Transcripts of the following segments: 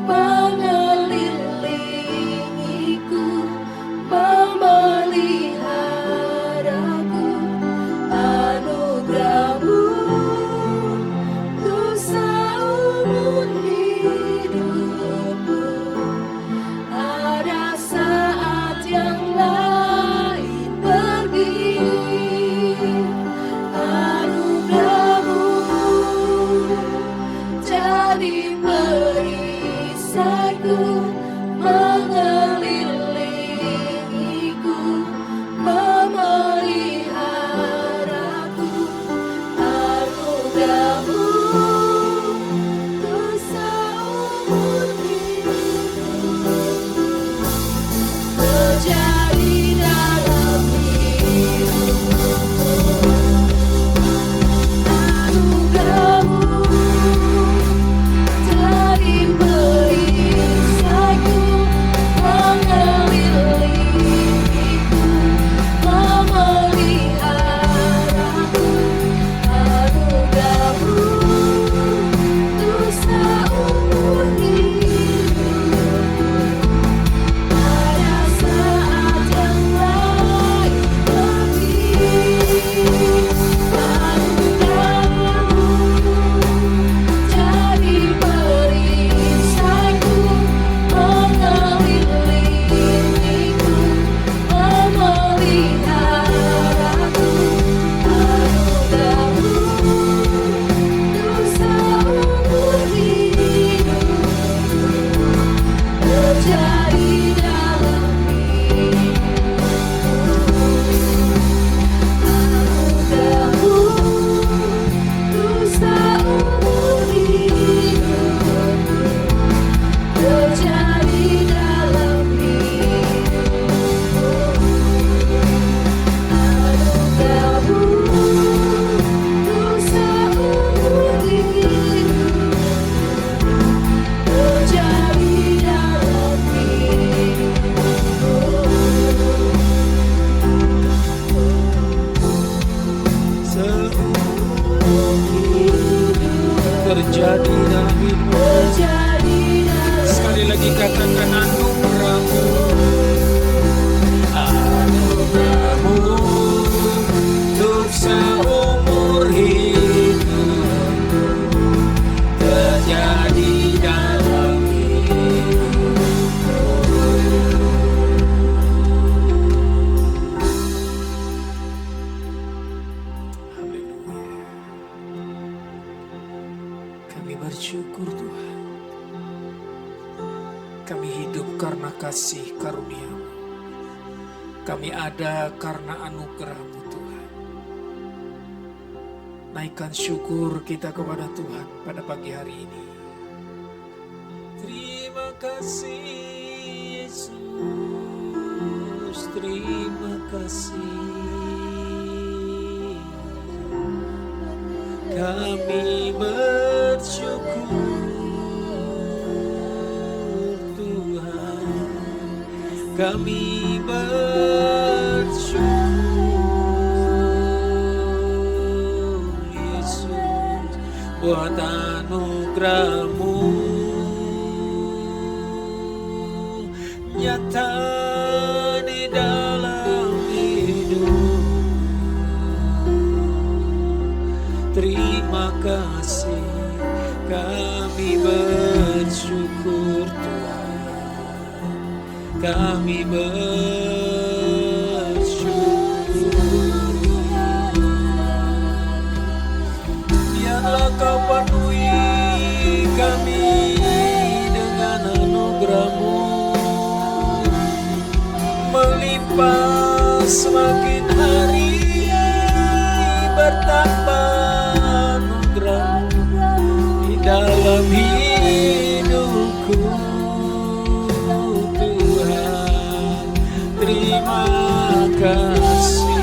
mengelilingiku, memeliharaku. Anugerah-Mu untuk seumur hidupku. Ada saat yang lain pergi, anugerah-Mu jadi perisaiku, mengelilingiku, memeliharaku. Anugerah-Mu untuk seumur hidupku. Terjadi dalam hidupku. Anugerah-Mu jadi perisaiku, mengelilingiku, memeliharaku. Anugerah-Mu untuk seumur hidupku. Ada saat yang lain pergi, anugerah-Mu jadi perisaiku, mengelilingiku, memeliharaku. Anugerah-Mu untuk seumur hidupku. Terjadi dalam hidupku. Anugerah-Mu untuk seumur hidupku. Terjadi dalam hidupku. Anugerah-Mu untuk seumur hidupku. Terjadi dalam hidupku. Terjadi dalam hidup. Terjadi dalam Sekali lagi katakan anugerah-Mu. Anugerah-Mu untuk seumur hidup. Terjadi dalam hidup. Haleluya. Kami bersyukur Tuhan. Kami hidup karena kasih karunia-Mu. Kami ada karena anugerah-Mu Tuhan. Naikkan syukur kita kepada Tuhan pada pagi hari ini. Terima kasih Yesus, terima kasih. Kami bersyukur Tuhan, kami bersyukur Yesus buat anugerah-Mu nyata di dalam hidup. Terima kasih, kami bersyukur Tuhan, kami bersyukur. Biarlah Kau penuhi kami dengan anugerah-Mu, melimpah semakin hari bertambah anugerah-Mu di dalam hidupku Tuhan. Terima kasih,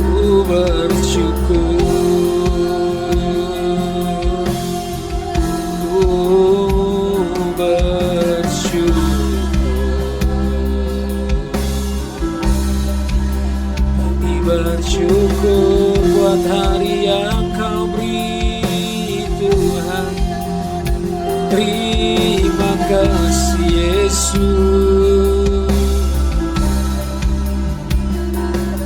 ku bersyukur, ku bersyukur buat hari yang Terima kasih Yesus.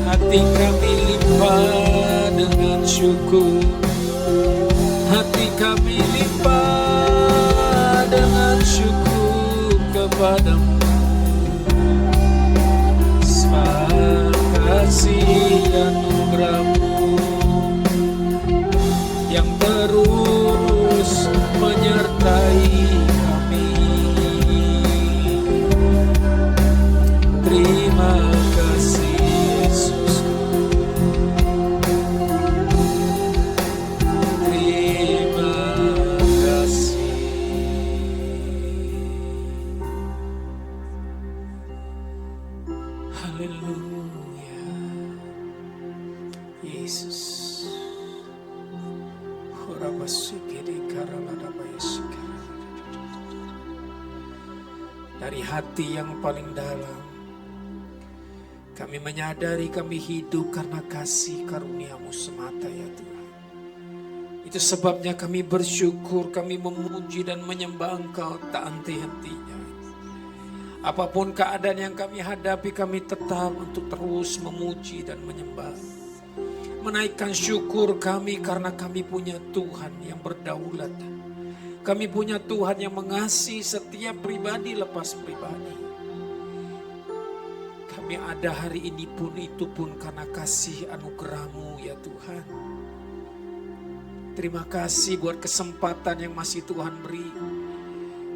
Hati kami limpah dengan syukur. Hati kami limpah dengan syukur kepadamu. Sebab kasih anugerah-Mu yang terus menyertai kami. Terima kasih Yesus. Terima kasih. Haleluya. Yesus. Dari hati yang paling dalam, kami menyadari kami hidup karena kasih karunia-Mu semata ya Tuhan. Itu sebabnya kami bersyukur, kami memuji dan menyembah Engkau tak henti-hentinya. Apapun keadaan yang kami hadapi, kami tetap untuk terus memuji dan menyembah. Menaikkan syukur kami karena kami punya Tuhan yang berdaulat. Kami punya Tuhan yang mengasihi setiap pribadi lepas pribadi. Kami ada hari ini pun itu pun karena kasih anugerah-Mu ya Tuhan. Terima kasih buat kesempatan yang masih Tuhan beri.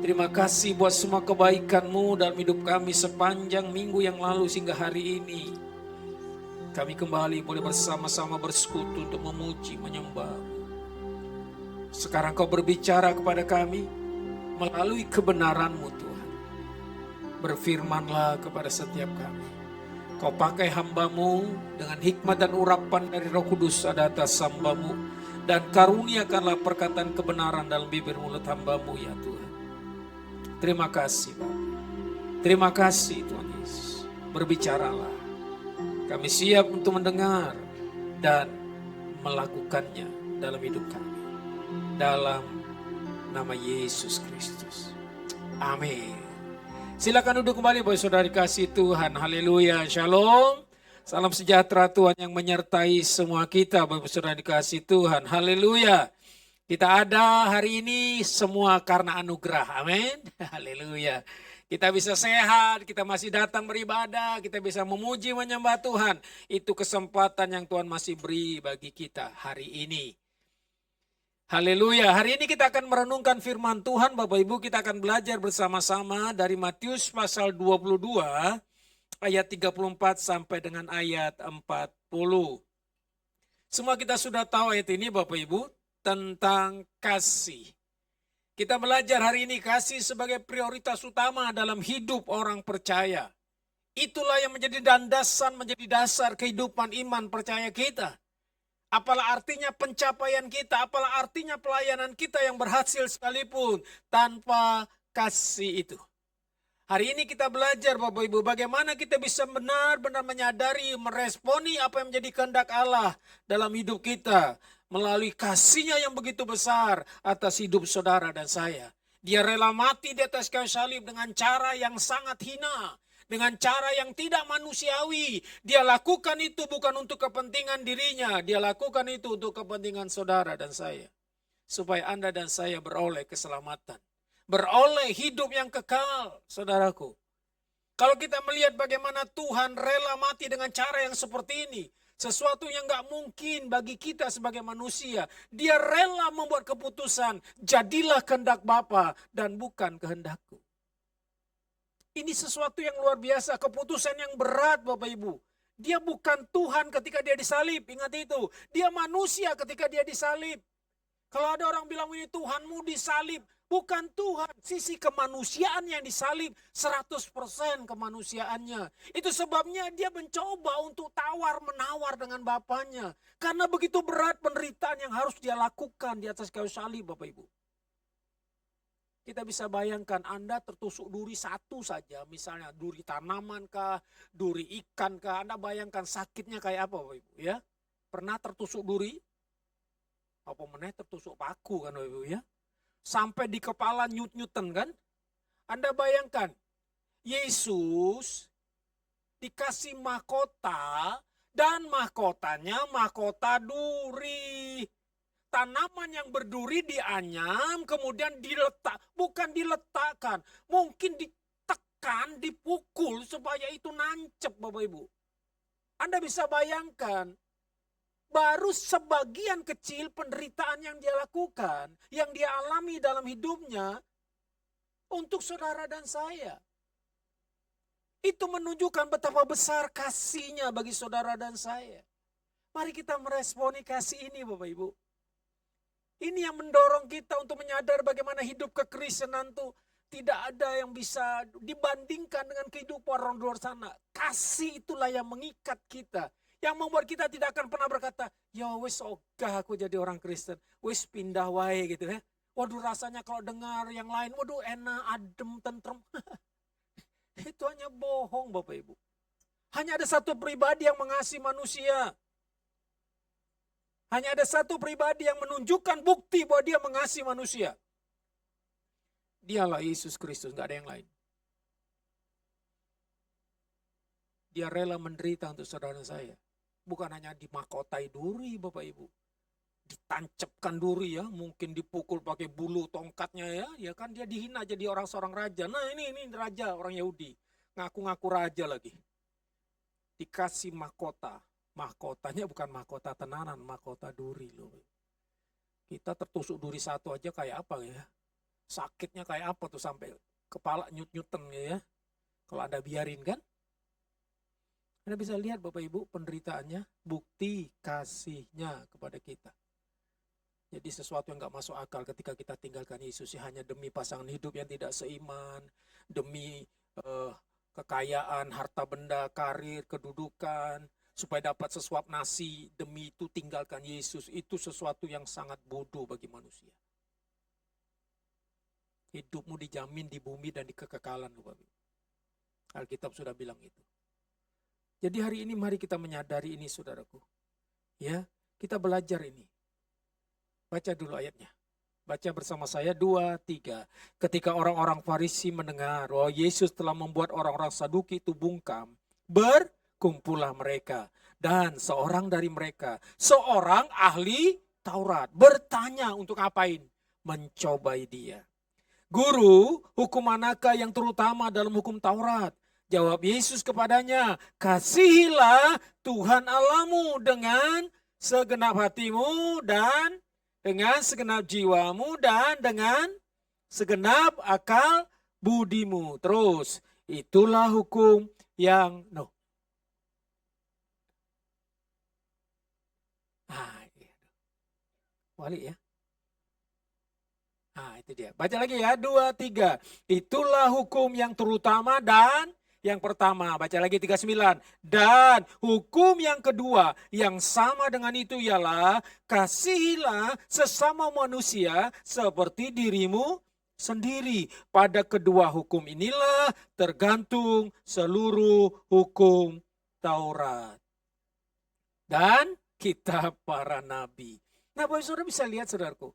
Terima kasih buat semua kebaikan-Mu dalam hidup kami sepanjang minggu yang lalu sehingga hari ini. Kami kembali boleh bersama-sama bersekutu untuk memuji, menyembah. Sekarang Kau berbicara kepada kami melalui kebenaran-Mu Tuhan. Berfirmanlah kepada setiap kami. Kau pakai hamba-Mu dengan hikmat dan urapan dari Roh Kudus ada atas hamba-Mu. Dan karuniakanlah perkataan kebenaran dalam bibir mulut hamba-Mu ya Tuhan. Terima kasih Bapak. Terima kasih Tuhan Yesus. Berbicaralah. Kami siap untuk mendengar dan melakukannya dalam hidup kami. Dalam nama Yesus Kristus. Amin. Silakan duduk kembali Bapak Saudara dikasih Tuhan. Haleluya. Shalom. Salam sejahtera Tuhan yang menyertai semua kita Bapak Saudara dikasih Tuhan. Haleluya. Kita ada hari ini semua karena anugerah. Amin. Haleluya. Kita bisa sehat, kita masih datang beribadah, kita bisa memuji menyembah Tuhan. Itu kesempatan yang Tuhan masih beri bagi kita hari ini. Haleluya, hari ini kita akan merenungkan firman Tuhan. Bapak Ibu, kita akan belajar bersama-sama dari Matius pasal 22 ayat 34 sampai dengan ayat 40. Semua kita sudah tahu ayat ini Bapak Ibu tentang kasih. Kita belajar hari ini kasih sebagai prioritas utama dalam hidup orang percaya. Itulah yang menjadi landasan, menjadi dasar kehidupan iman percaya kita. Apalah artinya pencapaian kita, apalah artinya pelayanan kita yang berhasil sekalipun tanpa kasih itu. Hari ini kita belajar Bapak Ibu bagaimana kita bisa benar-benar menyadari, meresponi apa yang menjadi kehendak Allah dalam hidup kita. Melalui kasih-Nya yang begitu besar atas hidup saudara dan saya. Dia rela mati di atas kayu salib dengan cara yang sangat hina. Dengan cara yang tidak manusiawi. Dia lakukan itu bukan untuk kepentingan dirinya. Dia lakukan itu untuk kepentingan saudara dan saya. Supaya Anda dan saya beroleh keselamatan. Beroleh hidup yang kekal, saudaraku. Kalau kita melihat bagaimana Tuhan rela mati dengan cara yang seperti ini. Sesuatu yang gak mungkin bagi kita sebagai manusia. Dia rela membuat keputusan. Jadilah kehendak Bapa dan bukan kehendakku. Ini sesuatu yang luar biasa, keputusan yang berat Bapak Ibu. Dia bukan Tuhan ketika dia disalib, ingat itu. Dia manusia ketika dia disalib. Kalau ada orang bilang ini Tuhanmu disalib, bukan Tuhan. Sisi kemanusiaan yang disalib 100% kemanusiaannya. Itu sebabnya dia mencoba untuk tawar-menawar dengan Bapaknya. Karena begitu berat penderitaan yang harus dia lakukan di atas kayu salib Bapak Ibu. Kita bisa bayangkan Anda tertusuk duri satu saja, misalnya duri tanaman kah, duri ikan kah, Anda bayangkan sakitnya kayak apa Bapak Ibu ya. Pernah tertusuk duri? Apa meneh tertusuk paku kan Bapak Ibu ya. sampai di kepala nyut-nyuten kan? Anda bayangkan, Yesus dikasih mahkota dan mahkotanya mahkota duri. Tanaman yang berduri dianyam kemudian bukan diletakkan, mungkin ditekan, dipukul supaya itu nancep Bapak Ibu. Anda bisa bayangkan, baru sebagian kecil penderitaan yang dia lakukan, yang dia alami dalam hidupnya untuk saudara dan saya. Itu menunjukkan betapa besar kasihnya bagi saudara dan saya. Mari kita meresponi kasih ini Bapak Ibu. Ini yang mendorong kita untuk menyadar bagaimana hidup kekristenan itu tidak ada yang bisa dibandingkan dengan kehidupan orang luar sana. Kasih itulah yang mengikat kita. Yang membuat kita tidak akan pernah berkata, ya wes ogah aku jadi orang Kristen. Wes pindah wae gitu ya. Waduh rasanya kalau dengar yang lain, waduh enak, adem, tentrem. Itu hanya bohong Bapak Ibu. Hanya ada satu pribadi yang mengasihi manusia. Hanya ada satu pribadi yang menunjukkan bukti bahwa dia mengasihi manusia. Dialah Yesus Kristus, gak ada yang lain. Dia rela menderita untuk saudara saya. Bukan hanya dimahkotai duri Bapak Ibu. Ditancapkan duri ya, mungkin dipukul pakai bulu tongkatnya ya kan dia dihina jadi seorang raja. Nah ini raja orang Yahudi, ngaku-ngaku raja lagi. Dikasih mahkota, mahkotanya bukan mahkota tenanan, mahkota duri loh. Kita tertusuk duri satu aja kayak apa ya, sakitnya kayak apa tuh sampai kepala nyut-nyuten ya, kalau Anda biarin kan. Anda bisa lihat Bapak Ibu penderitaannya, bukti kasihnya kepada kita. Jadi sesuatu yang gak masuk akal ketika kita tinggalkan Yesus hanya demi pasangan hidup yang tidak seiman, demi kekayaan, harta benda, karir, kedudukan, supaya dapat sesuap nasi, demi itu tinggalkan Yesus. Itu sesuatu yang sangat bodoh bagi manusia. Hidupmu dijamin di bumi dan di kekekalan. Alkitab sudah bilang itu. Jadi hari ini mari kita menyadari ini saudaraku. Ya, kita belajar ini. Baca dulu ayatnya. Baca bersama saya 2, 3. Ketika orang-orang Farisi mendengar bahwa Yesus telah membuat orang-orang Saduki itu bungkam, berkumpullah mereka. Dan seorang dari mereka, seorang ahli Taurat, bertanya untuk ngapain? Mencobai dia. Guru, hukum manakah yang terutama dalam hukum Taurat? Jawab Yesus kepadanya, kasihilah Tuhan Allahmu dengan segenap hatimu dan dengan segenap jiwamu dan dengan segenap akal budimu. Terus, itulah hukum yang Wali ya. Nah itu dia. Baca lagi ya, 2, 3. Itulah hukum yang terutama dan yang pertama. Baca lagi 39. Dan hukum yang kedua yang sama dengan itu ialah kasihilah sesama manusia seperti dirimu sendiri. Pada kedua hukum inilah tergantung seluruh hukum Taurat dan kitab para nabi. Nah, Bapak Saudara bisa lihat saudaraku.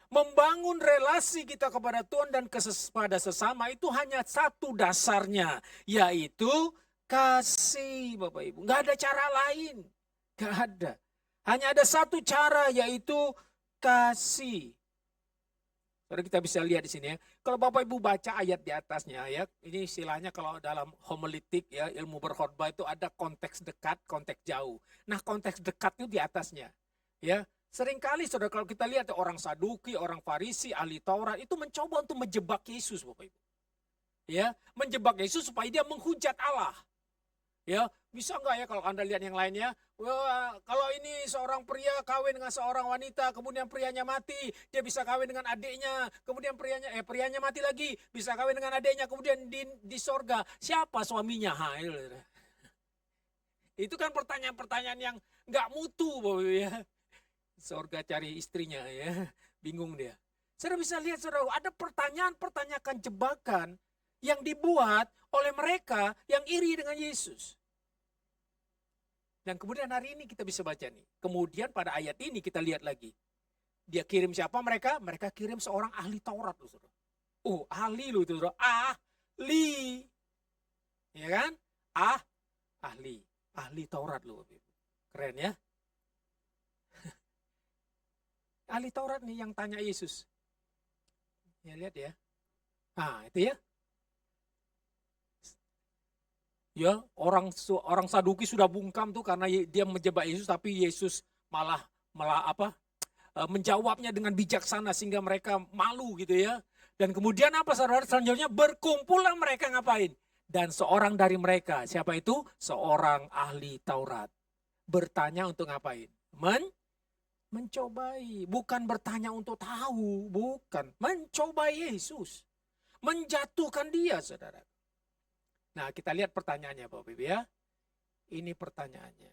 Membangun relasi kita kepada Tuhan dan kepada sesama itu hanya satu dasarnya, yaitu kasih Bapak Ibu. Nggak ada cara lain, nggak ada. Hanya ada satu cara, yaitu kasih. Saudara kita bisa lihat di sini ya. Kalau Bapak Ibu baca ayat di atasnya ya, ini istilahnya kalau dalam homiletik ya, ilmu berkhotbah itu ada konteks dekat, konteks jauh. Nah konteks dekat itu di atasnya ya. Seringkali saudara kalau kita lihat orang Saduki, orang Farisi, ahli Taurat itu mencoba untuk menjebak Yesus Bapak Ibu. Ya, menjebak Yesus supaya dia menghujat Allah. Ya, bisa enggak ya kalau Anda lihat yang lainnya? Wah, kalau ini seorang pria kawin dengan seorang wanita, kemudian prianya mati, dia bisa kawin dengan adiknya, kemudian prianya mati lagi, bisa kawin dengan adiknya, kemudian di sorga. Siapa suaminya? Itu kan pertanyaan-pertanyaan yang enggak mutu Bapak Ibu ya. Sorga cari istrinya ya, bingung dia. Saudara bisa lihat saudara, ada pertanyaan-pertanyaan jebakan yang dibuat oleh mereka yang iri dengan Yesus. Dan kemudian hari ini kita bisa baca nih. Kemudian pada ayat ini kita lihat lagi. Dia kirim siapa mereka? Mereka kirim seorang ahli Taurat loh, saudara. Oh, ahli loh itu, saudara. Ahli. Ya kan? Ahli. Ahli Taurat loh. Keren ya. Ahli Taurat nih yang tanya Yesus. Ya lihat ya. Nah, itu ya. Ya, orang Saduki sudah bungkam tuh karena dia menjebak Yesus, tapi Yesus malah menjawabnya dengan bijaksana sehingga mereka malu gitu ya. Dan kemudian apa saudara? Selanjutnya berkumpullah mereka ngapain? Dan seorang dari mereka, siapa itu? Seorang ahli Taurat. Bertanya untuk ngapain? Mencobai. Bukan bertanya untuk tahu, bukan. Mencobai Yesus. Menjatuhkan dia, saudara. Nah, kita lihat pertanyaannya Bapak Ibu ya. Ini pertanyaannya.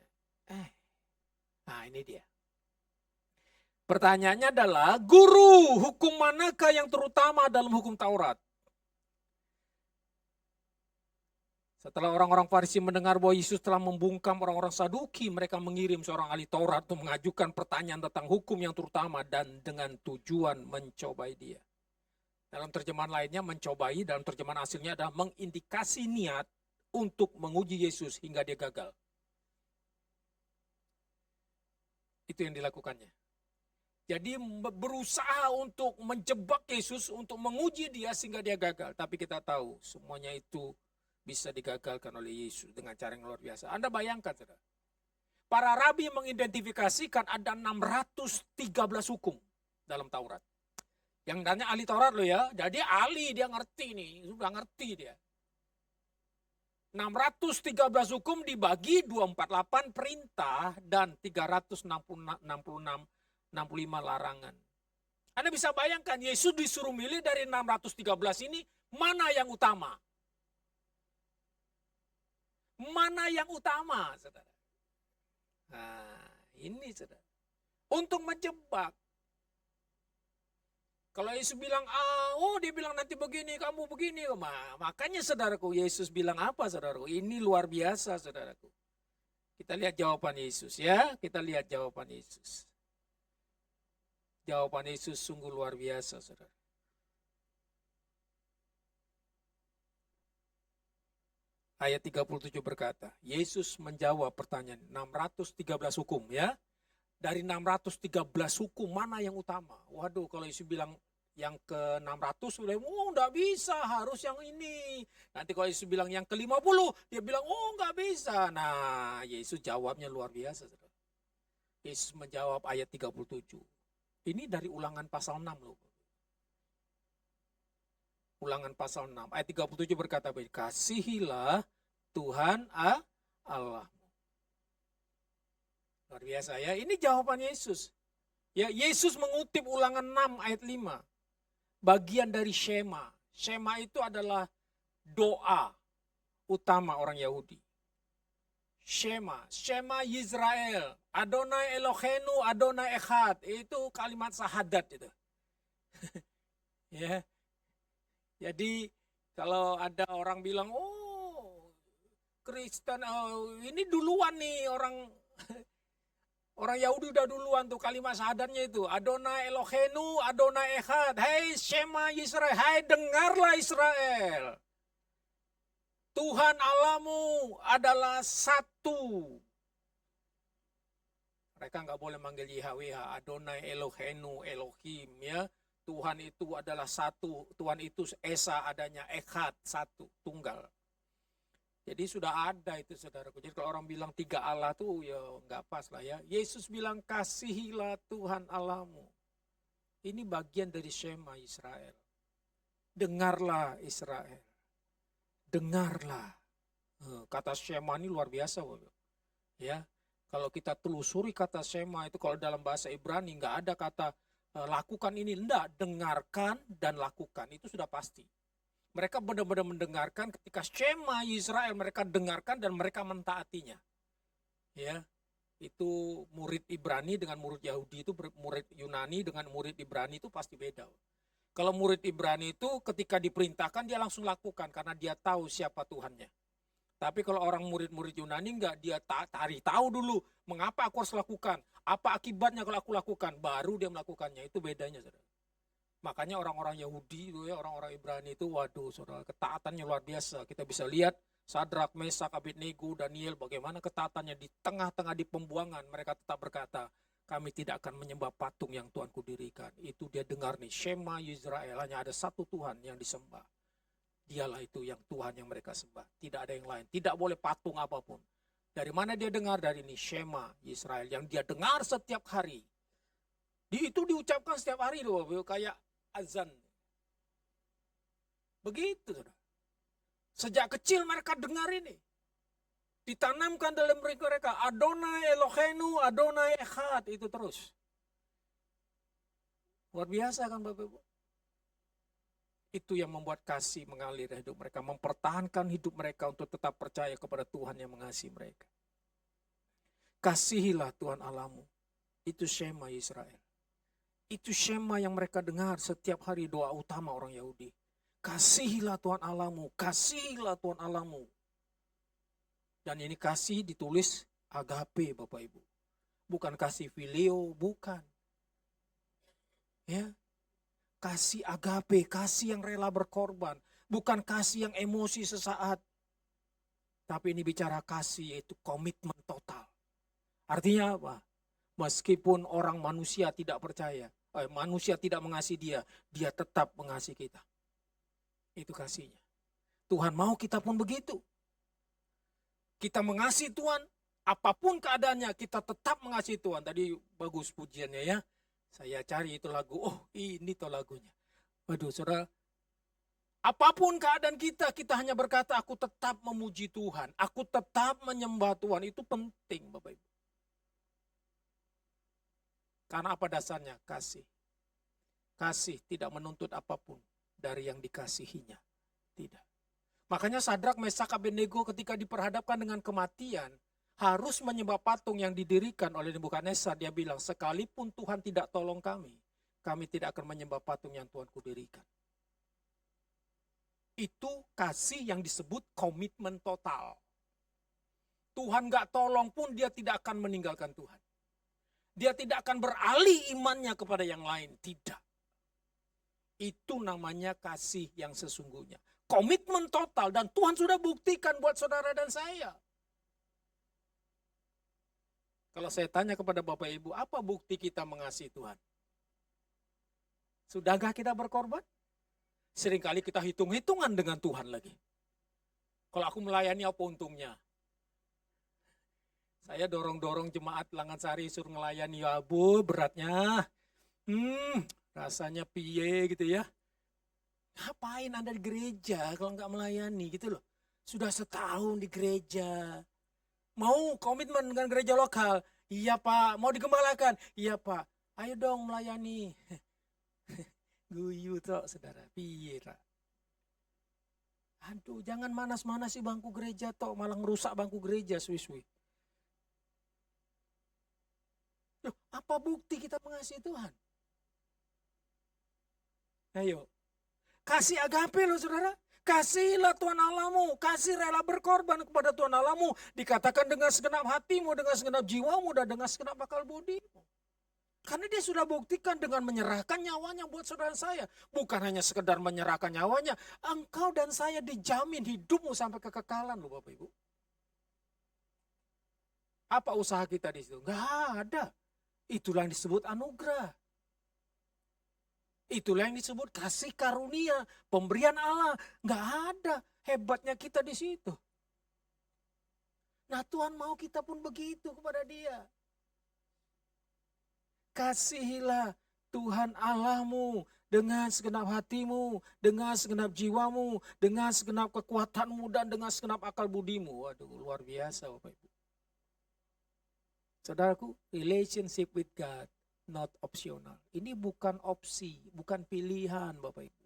Nah, ini dia. Pertanyaannya adalah, guru, hukum manakah yang terutama dalam hukum Taurat? Setelah orang-orang Farisi mendengar bahwa Yesus telah membungkam orang-orang Saduki, mereka mengirim seorang ahli Taurat untuk mengajukan pertanyaan tentang hukum yang terutama dan dengan tujuan mencobai dia. Dalam terjemahan lainnya mencobai, dalam terjemahan aslinya adalah mengindikasi niat untuk menguji Yesus hingga dia gagal. Itu yang dilakukannya. Jadi berusaha untuk menjebak Yesus, untuk menguji dia sehingga dia gagal. Tapi kita tahu semuanya itu bisa digagalkan oleh Yesus dengan cara yang luar biasa. Anda bayangkan, saudara. Para rabi mengidentifikasikan ada 613 hukum dalam Taurat. Yang tanya ahli Taurat loh ya. Jadi ahli, dia ngerti nih. Sudah ngerti dia. 613 hukum dibagi 248 perintah dan 365 larangan. Anda bisa bayangkan Yesus disuruh milih dari 613 ini mana yang utama? Mana yang utama, saudara? Nah, ini saudara. Untuk menjebak. Kalau Yesus bilang, dia bilang nanti begini, kamu begini. Makanya saudaraku, Yesus bilang apa saudaraku? Ini luar biasa saudaraku. Kita lihat jawaban Yesus ya. Kita lihat jawaban Yesus. Jawaban Yesus sungguh luar biasa saudara. Ayat 37 berkata, Yesus menjawab pertanyaan 613 hukum ya. Dari 613 hukum mana yang utama? Waduh, kalau Yesus bilang yang ke-600, enggak bisa, harus yang ini. Nanti kalau Yesus bilang yang ke-50, dia bilang, enggak bisa. Nah, Yesus jawabnya luar biasa. Yesus menjawab ayat 37. Ini dari Ulangan pasal 6 loh. Ulangan pasal 6. Ayat 37 berkata, kasihilah Tuhan Allah. Luar biasa ya. Ini jawaban Yesus. Ya, Yesus mengutip Ulangan 6 ayat 5. Bagian dari Shema. Shema itu adalah doa utama orang Yahudi. Shema Yisrael. Adonai Eloheinu, Adonai Echad. Itu kalimat sahadat itu. Ya. Jadi kalau ada orang bilang, Kristen, ini duluan nih orang Yahudi udah duluan tuh kalimat syahadatnya itu. Adonai Eloheinu, Adonai Echad. Hai Shema Yisrael, hai dengarlah Israel. Tuhan Allahmu adalah satu. Mereka nggak boleh manggil YHWH, Adonai Eloheinu, Elohim ya. Tuhan itu adalah satu, Tuhan itu Esa adanya, Echad, satu, tunggal. Jadi sudah ada itu saudaraku. Jadi kalau orang bilang tiga Allah tuh ya nggak pas lah ya. Yesus bilang kasihilah Tuhan Allahmu. Ini bagian dari Shema Israel. Dengarlah Israel. Dengarlah. Kata Shema ini luar biasa. Ya, kalau kita telusuri kata Shema itu kalau dalam bahasa Ibrani nggak ada kata lakukan ini. Enggak, dengarkan dan lakukan. Itu sudah pasti. Mereka benar-benar mendengarkan ketika Shema Israel, mereka dengarkan dan mereka mentaatinya. Ya, itu murid Ibrani dengan murid Yahudi itu, murid Yunani dengan murid Ibrani itu pasti beda. Kalau murid Ibrani itu ketika diperintahkan dia langsung lakukan karena dia tahu siapa Tuhannya. Tapi kalau orang murid-murid Yunani enggak, dia cari tahu dulu mengapa aku harus lakukan, apa akibatnya kalau aku lakukan, baru dia melakukannya. Itu bedanya, saudara. Makanya orang-orang Yahudi itu ya, orang-orang Ibrani itu, waduh saudara, ketaatannya luar biasa. Kita bisa lihat Sadrak, Mesak, Abednego, Daniel, bagaimana ketaatannya di tengah-tengah di pembuangan. Mereka tetap berkata, kami tidak akan menyembah patung yang Tuhanku dirikan. Itu dia dengar nih, Shema Yisrael, hanya ada satu Tuhan yang disembah. Dialah itu yang Tuhan yang mereka sembah. Tidak ada yang lain. Tidak boleh patung apapun. Dari mana dia dengar? Dari ini Shema Yisrael yang dia dengar setiap hari. Itu diucapkan setiap hari loh, kayak azan. Begitu, saudara. Sejak kecil mereka dengar ini. Ditanamkan dalam mereka, Adonai Eloheinu, Adonai Echad, itu terus. Luar biasa kan Bapak Ibu? Itu yang membuat kasih mengalir hidup mereka, mempertahankan hidup mereka untuk tetap percaya kepada Tuhan yang mengasihi mereka. Kasihilah Tuhan Allahmu. Itu Shema Israel. Itu Shema yang mereka dengar setiap hari, doa utama orang Yahudi. Kasihilah Tuhan Allahmu, kasihilah Tuhan Allahmu. Dan ini kasih ditulis agape Bapak Ibu. Bukan kasih filio, bukan. Ya. Kasih agape, kasih yang rela berkorban. Bukan kasih yang emosi sesaat. Tapi ini bicara kasih, yaitu komitmen total. Artinya apa? Meskipun orang manusia tidak percaya, manusia tidak mengasihi dia, dia tetap mengasihi kita. Itu kasihnya. Tuhan mau kita pun begitu. Kita mengasihi Tuhan, apapun keadaannya, kita tetap mengasihi Tuhan. Tadi bagus pujiannya ya. Saya cari itu lagu, oh ini tuh lagunya. Waduh saudara, apapun keadaan kita hanya berkata, aku tetap memuji Tuhan. Aku tetap menyembah Tuhan, itu penting Bapak Ibu. Karena apa dasarnya? Kasih. Kasih tidak menuntut apapun dari yang dikasihinya. Tidak. Makanya Sadrak, Mesak, Abednego ketika diperhadapkan dengan kematian, harus menyembah patung yang didirikan oleh Nebukadnezar. Dia bilang, sekalipun Tuhan tidak tolong kami tidak akan menyembah patung yang Tuhanku dirikan. Itu kasih yang disebut komitmen total. Tuhan gak tolong pun dia tidak akan meninggalkan Tuhan. Dia tidak akan beralih imannya kepada yang lain. Tidak. Itu namanya kasih yang sesungguhnya. Komitmen total, dan Tuhan sudah buktikan buat saudara dan saya. Kalau saya tanya kepada Bapak Ibu, apa bukti kita mengasihi Tuhan? Sudahkah kita berkorban? Seringkali kita hitung-hitungan dengan Tuhan lagi. Kalau aku melayani apa untungnya? Saya dorong-dorong jemaat Langansari suruh melayani, ya Bu, beratnya. Rasanya piye gitu ya. Ngapain Anda di gereja kalau nggak melayani gitu loh. Sudah setahun di gereja. Mau komitmen dengan gereja lokal? Iya Pak. Mau digembalakan? Iya Pak. Ayo dong melayani. Guyu tok saudara. Piye Pak? Aduh, jangan manas-manas sih bangku gereja tok, malah ngerusak bangku gereja suwi-suwi. Loh, apa bukti kita mengasihi Tuhan? Ayo. Kasih agape loh saudara. Kasihilah Tuhan Allahmu. Kasih rela berkorban kepada Tuhan Allahmu. Dikatakan dengan segenap hatimu, dengan segenap jiwamu, dan dengan segenap akal budimu. Karena dia sudah buktikan dengan menyerahkan nyawanya buat saudara saya. Bukan hanya sekedar menyerahkan nyawanya. Engkau dan saya dijamin hidupmu sampai kekekalan loh Bapak Ibu. Apa usaha kita di situ? Enggak ada. Itulah yang disebut anugerah. Itulah yang disebut kasih karunia, pemberian Allah. Nggak ada hebatnya kita di situ. Nah Tuhan mau kita pun begitu kepada dia. Kasihilah Tuhan Allahmu dengan segenap hatimu, dengan segenap jiwamu, dengan segenap kekuatanmu, dan dengan segenap akal budimu. Waduh, luar biasa Bapak Ibu. Saudaraku, relationship with God not optional. Ini bukan opsi, bukan pilihan Bapak Ibu.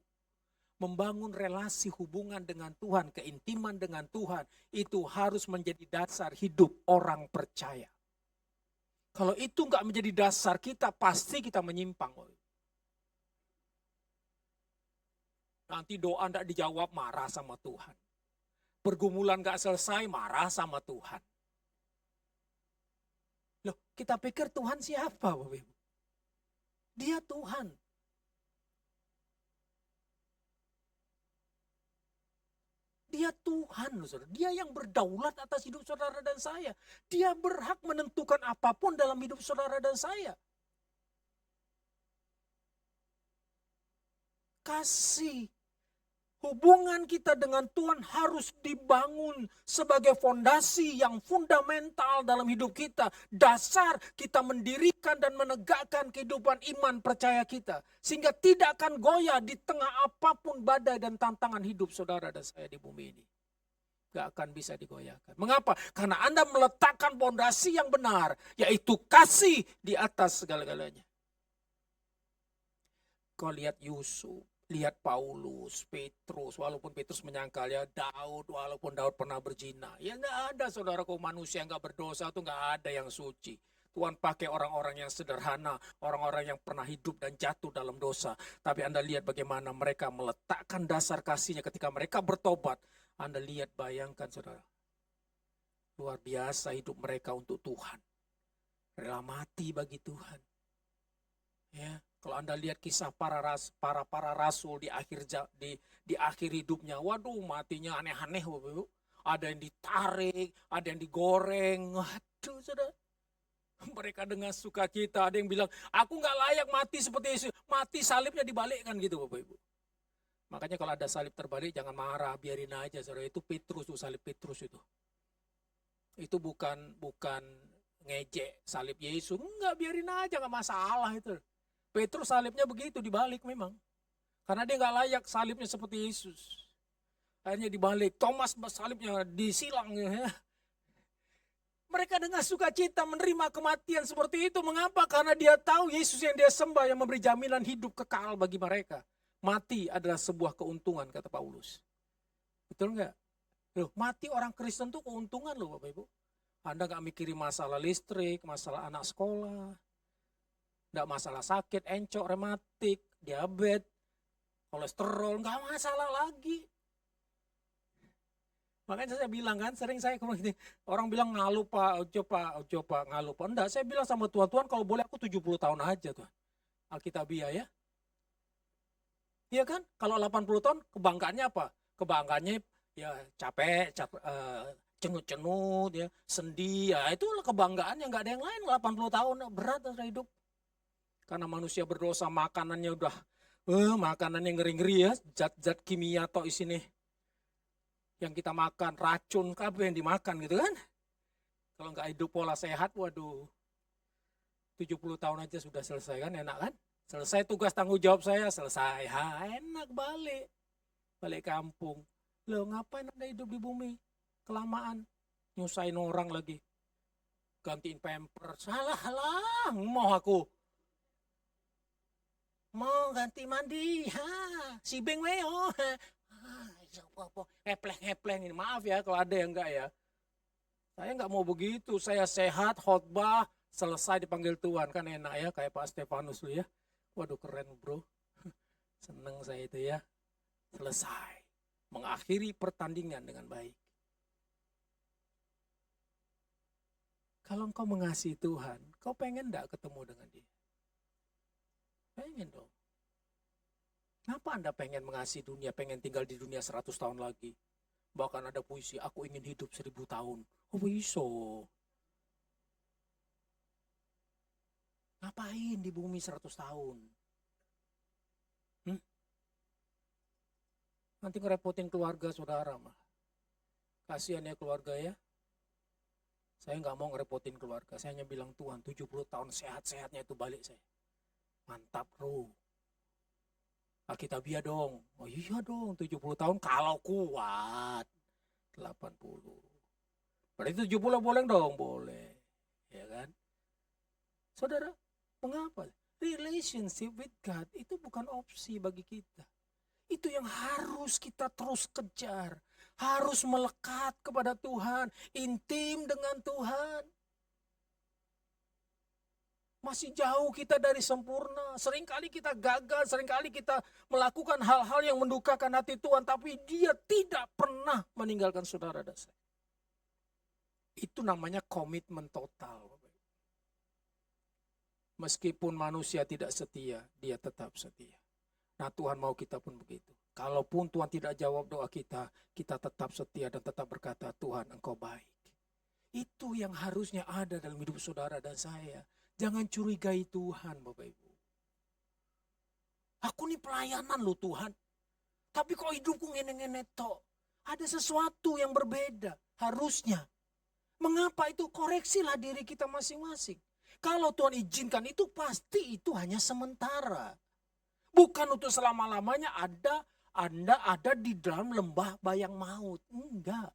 Membangun relasi hubungan dengan Tuhan, keintiman dengan Tuhan, itu harus menjadi dasar hidup orang percaya. Kalau itu enggak menjadi dasar kita, pasti kita menyimpang. Nanti doa enggak dijawab, marah sama Tuhan. pergumulan gak selesai, marah sama Tuhan. Loh, kita pikir Tuhan siapa, Bapak Ibu? Dia Tuhan. Dia Tuhan, loh, saudara. Dia yang berdaulat atas hidup saudara dan saya. Dia berhak menentukan apapun dalam hidup saudara dan saya. Kasih. Hubungan kita dengan Tuhan harus dibangun sebagai fondasi yang fundamental dalam hidup kita. Dasar kita mendirikan dan menegakkan kehidupan iman percaya kita. Sehingga tidak akan goyah di tengah apapun badai dan tantangan hidup saudara dan saya di bumi ini. Gak akan bisa digoyahkan. Mengapa? Karena Anda meletakkan fondasi yang benar. Yaitu kasih di atas segala-galanya. Kau lihat Yusuf. Lihat Paulus, Petrus, walaupun Petrus menyangkal ya Daud, walaupun Daud pernah berzina. Ya enggak ada saudaraku manusia yang enggak berdosa itu enggak ada yang suci. Tuhan pakai orang-orang yang sederhana, orang-orang yang pernah hidup dan jatuh dalam dosa. Tapi Anda lihat bagaimana mereka meletakkan dasar kasihnya ketika mereka bertobat. Anda lihat, bayangkan saudara. Luar biasa hidup mereka untuk Tuhan. Rela mati bagi Tuhan. Ya. Kalau Anda lihat kisah para rasul di akhir hidupnya, waduh matinya aneh-aneh, ada yang ditarik, ada yang digoreng, waduh saudara. Mereka dengan sukacita, ada yang bilang, aku nggak layak mati seperti Yesus, mati salibnya dibalikkan gitu Bapak Ibu. Makanya kalau ada salib terbalik jangan marah, biarin aja saudara. Itu Petrus, itu salib Petrus itu. Itu bukan ngejek salib Yesus, enggak, biarin aja, nggak masalah itu. Petrus salibnya begitu dibalik memang. Karena dia nggak layak salibnya seperti Yesus. Akhirnya dibalik. Thomas salibnya disilang. Ya. Mereka dengan sukacita menerima kematian seperti itu. Mengapa? Karena dia tahu Yesus yang dia sembah yang memberi jaminan hidup kekal bagi mereka. Mati adalah sebuah keuntungan, kata Paulus. Betul nggak? Loh, mati orang Kristen itu keuntungan loh Bapak Ibu. Anda nggak mikirin masalah listrik, masalah anak sekolah. Nggak masalah sakit, encok, rematik, diabetes, kolesterol, nggak masalah lagi. Makanya saya bilang kan, sering saya orang bilang ngaluh Pak, Ojo Pak, ngaluh Pak. Enggak, saya bilang sama Tuhan, kalau boleh aku 70 tahun aja Tuhan. Alkitabiah ya. Iya kan? Kalau 80 tahun kebanggaannya apa? Kebanggaannya ya capek, cenut-cenut, ya, sendi, ya itu kebanggaannya, nggak ada yang lain. 80 tahun berat hidup. Karena manusia berdosa, makanannya udah makanannya ngeri-ngeri ya, zat-zat kimia atau isinya. Yang kita makan racun, apa yang dimakan gitu kan. Kalau nggak hidup pola sehat, waduh. 70 tahun aja sudah selesai kan, enak kan? Selesai tugas tanggung jawab saya, selesai. Enak balik. Balik kampung. Loh ngapain Anda hidup di bumi? Kelamaan. Nyusahin orang lagi. Gantiin pamper. Salah, mau aku. Mau ganti mandi, si Beng weo, ngepleng ini. Maaf ya kalau ada yang enggak ya. Saya enggak mau begitu, saya sehat, khotbah, selesai dipanggil Tuhan. Kan enak ya, kayak Pak Stefanus lu ya. Waduh keren bro, seneng saya itu ya. Selesai, mengakhiri pertandingan dengan baik. Kalau engkau mengasihi Tuhan, kau pengen enggak ketemu dengan dia? Pengen dong. Kenapa Anda pengen mengasihi dunia, pengen tinggal di dunia 100 tahun lagi? Bahkan ada puisi, aku ingin hidup 1000 tahun. Oh bisa. Ngapain di bumi 100 tahun? Nanti ngerepotin keluarga saudara mah. Kasihan ya keluarga ya. Saya nggak mau ngerepotin keluarga. Saya hanya bilang Tuhan 70 tahun sehat-sehatnya itu balik saya. Mantap bro. Alkitabiah dong. Oh iya dong 70 tahun kalau kuat. 80. Berarti 70 boleh dong? Boleh. Ya kan? Saudara, mengapa? Relationship with God itu bukan opsi bagi kita. Itu yang harus kita terus kejar. Harus melekat kepada Tuhan. Intim dengan Tuhan. Masih jauh kita dari sempurna. Seringkali kita gagal, seringkali kita melakukan hal-hal yang mendukakan hati Tuhan. Tapi Dia tidak pernah meninggalkan saudara dan saya. Itu namanya komitmen total. Meskipun manusia tidak setia, Dia tetap setia. Nah, Tuhan mau kita pun begitu. Kalaupun Tuhan tidak jawab doa kita, kita tetap setia dan tetap berkata, Tuhan Engkau baik. Itu yang harusnya ada dalam hidup saudara dan saya. Jangan curigai Tuhan, Bapak Ibu. Aku nih pelayanan loh Tuhan. Tapi kok hidupku ngene-ngene tok. Ada sesuatu yang berbeda. Harusnya. Mengapa itu? Koreksilah diri kita masing-masing. Kalau Tuhan izinkan itu pasti itu hanya sementara. Bukan untuk selama-lamanya Anda ada di dalam lembah bayang maut. Enggak.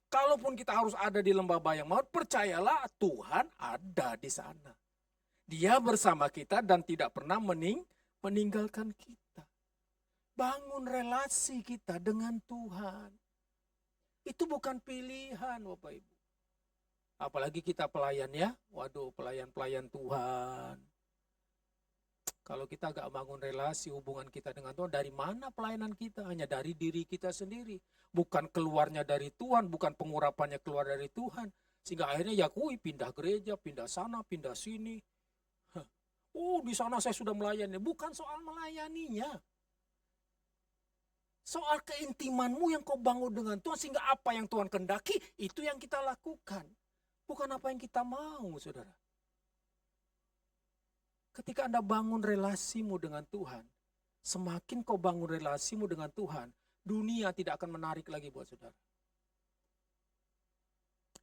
Kalaupun kita harus ada di lembah bayang maut, percayalah Tuhan ada di sana. Dia bersama kita dan tidak pernah meninggalkan kita. Bangun relasi kita dengan Tuhan. Itu bukan pilihan, Bapak Ibu. Apalagi kita pelayan ya. Waduh, pelayan-pelayan Tuhan. Kalau kita gak bangun relasi hubungan kita dengan Tuhan, dari mana pelayanan kita? Hanya dari diri kita sendiri. Bukan keluarnya dari Tuhan, bukan pengurapannya keluar dari Tuhan. Sehingga akhirnya ya pindah gereja, pindah sana, pindah sini. Oh, di sana saya sudah melayani. Bukan soal melayaninya. Soal keintimanmu yang kau bangun dengan Tuhan, sehingga apa yang Tuhan kehendaki, itu yang kita lakukan. Bukan apa yang kita mau, saudara. Ketika Anda bangun relasimu dengan Tuhan, semakin kau bangun relasimu dengan Tuhan, dunia tidak akan menarik lagi buat saudara.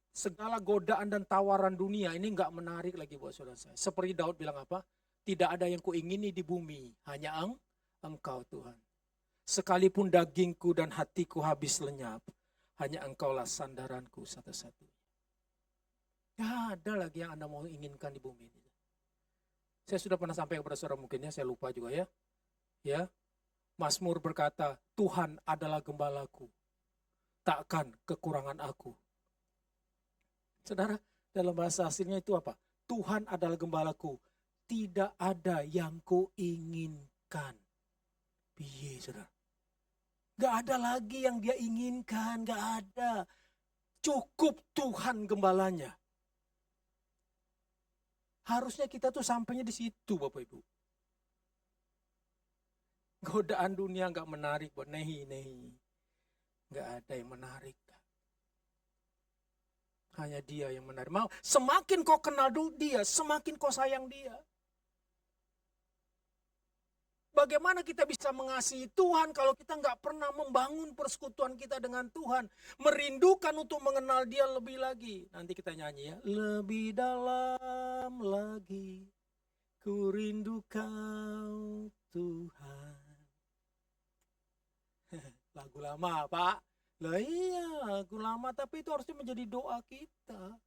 Segala godaan dan tawaran dunia ini nggak menarik lagi buat saudara saya. Seperti Daud bilang apa? Tidak ada yang kuingini di bumi, hanya Engkau Tuhan. Sekalipun dagingku dan hatiku habis lenyap, hanya Engkaulah sandaranku satu-satunya. Gak ada lagi yang Anda mau inginkan di bumi ini. Saya sudah pernah sampai kepada saudara mungkin ya, saya lupa juga ya. Ya, Mazmur berkata, Tuhan adalah gembalaku, takkan kekurangan aku. Saudara, dalam bahasa aslinya itu apa? Tuhan adalah gembalaku, tidak ada yang kuinginkan. Piye, saudara? Gak ada lagi yang dia inginkan, gak ada. Cukup Tuhan gembalanya. Harusnya kita tuh sampainya di situ, Bapak Ibu. Godaan dunia nggak menarik buat nehi. Nggak ada yang menarik. Hanya Dia yang menarik. Mau semakin kau kenal Dia, semakin kau sayang Dia. Bagaimana kita bisa mengasihi Tuhan kalau kita nggak pernah membangun persekutuan kita dengan Tuhan. Merindukan untuk mengenal Dia lebih lagi. Nanti kita nyanyi ya. Lebih dalam lagi, ku rindu Kau Tuhan. Lagu lama Pak. Lah iya, lagu lama tapi itu harusnya menjadi doa kita.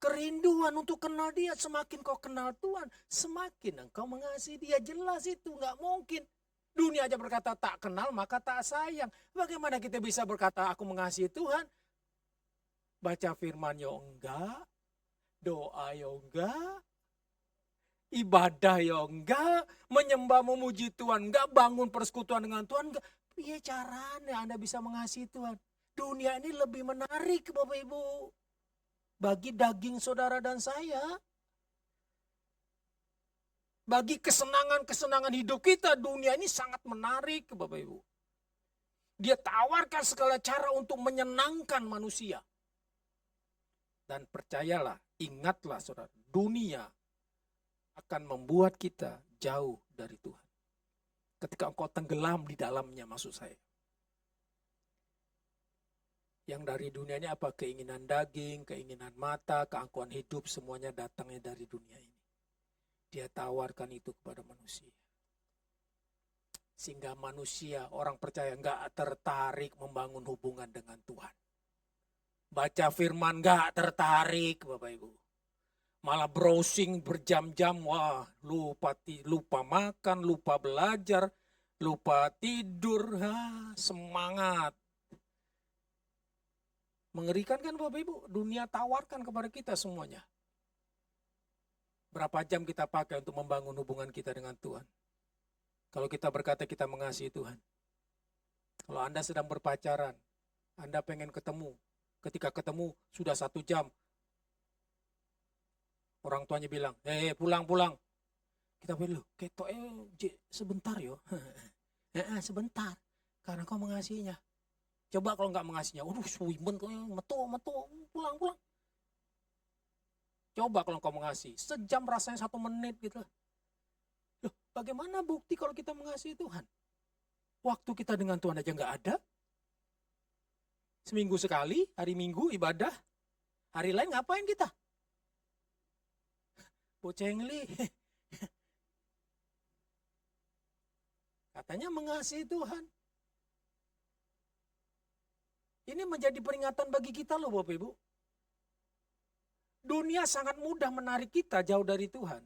Kerinduan untuk kenal Dia, semakin kau kenal Tuhan, semakin engkau mengasihi Dia. Jelas itu, nggak mungkin. Dunia aja berkata tak kenal, maka tak sayang. Bagaimana kita bisa berkata aku mengasihi Tuhan? Baca firman ya enggak, doa ya enggak, ibadah ya enggak, menyembah memuji Tuhan enggak, bangun persekutuan dengan Tuhan enggak. Piye caranya Anda bisa mengasihi Tuhan? Dunia ini lebih menarik Bapak Ibu. Bagi daging saudara dan saya. Bagi kesenangan-kesenangan hidup kita, dunia ini sangat menarik Bapak Ibu. Dia tawarkan segala cara untuk menyenangkan manusia. Dan percayalah, ingatlah saudara, dunia akan membuat kita jauh dari Tuhan. Ketika engkau tenggelam di dalamnya, maksud saya. Yang dari dunia ini apa? Keinginan daging, keinginan mata, keangkuhan hidup, semuanya datangnya dari dunia ini. Dia tawarkan itu kepada manusia. Sehingga manusia, orang percaya nggak tertarik membangun hubungan dengan Tuhan. Baca firman nggak tertarik Bapak Ibu. Malah browsing berjam-jam, wah lupa makan, lupa belajar, lupa tidur, semangat. Mengerikan kan Bapak Ibu? Dunia tawarkan kepada kita semuanya. Berapa jam kita pakai untuk membangun hubungan kita dengan Tuhan? Kalau kita berkata kita mengasihi Tuhan. Kalau Anda sedang berpacaran, Anda pengen ketemu. Ketika ketemu sudah 1 jam. Orang tuanya bilang, pulang. Kita bilang, ketok sebentar yo. Sebentar. Karena kau mengasihinya. Coba kalau nggak mengasihinya, suwimen kau metu, pulang. Coba kalau kau mengasihi, sejam rasanya 1 menit gitu. Loh, bagaimana bukti kalau kita mengasihi Tuhan? Waktu kita dengan Tuhan aja nggak ada. Seminggu sekali, hari Minggu ibadah. Hari lain ngapain kita? Bocengli. Katanya mengasihi Tuhan. Ini menjadi peringatan bagi kita loh Bapak Ibu. Dunia sangat mudah menarik kita jauh dari Tuhan.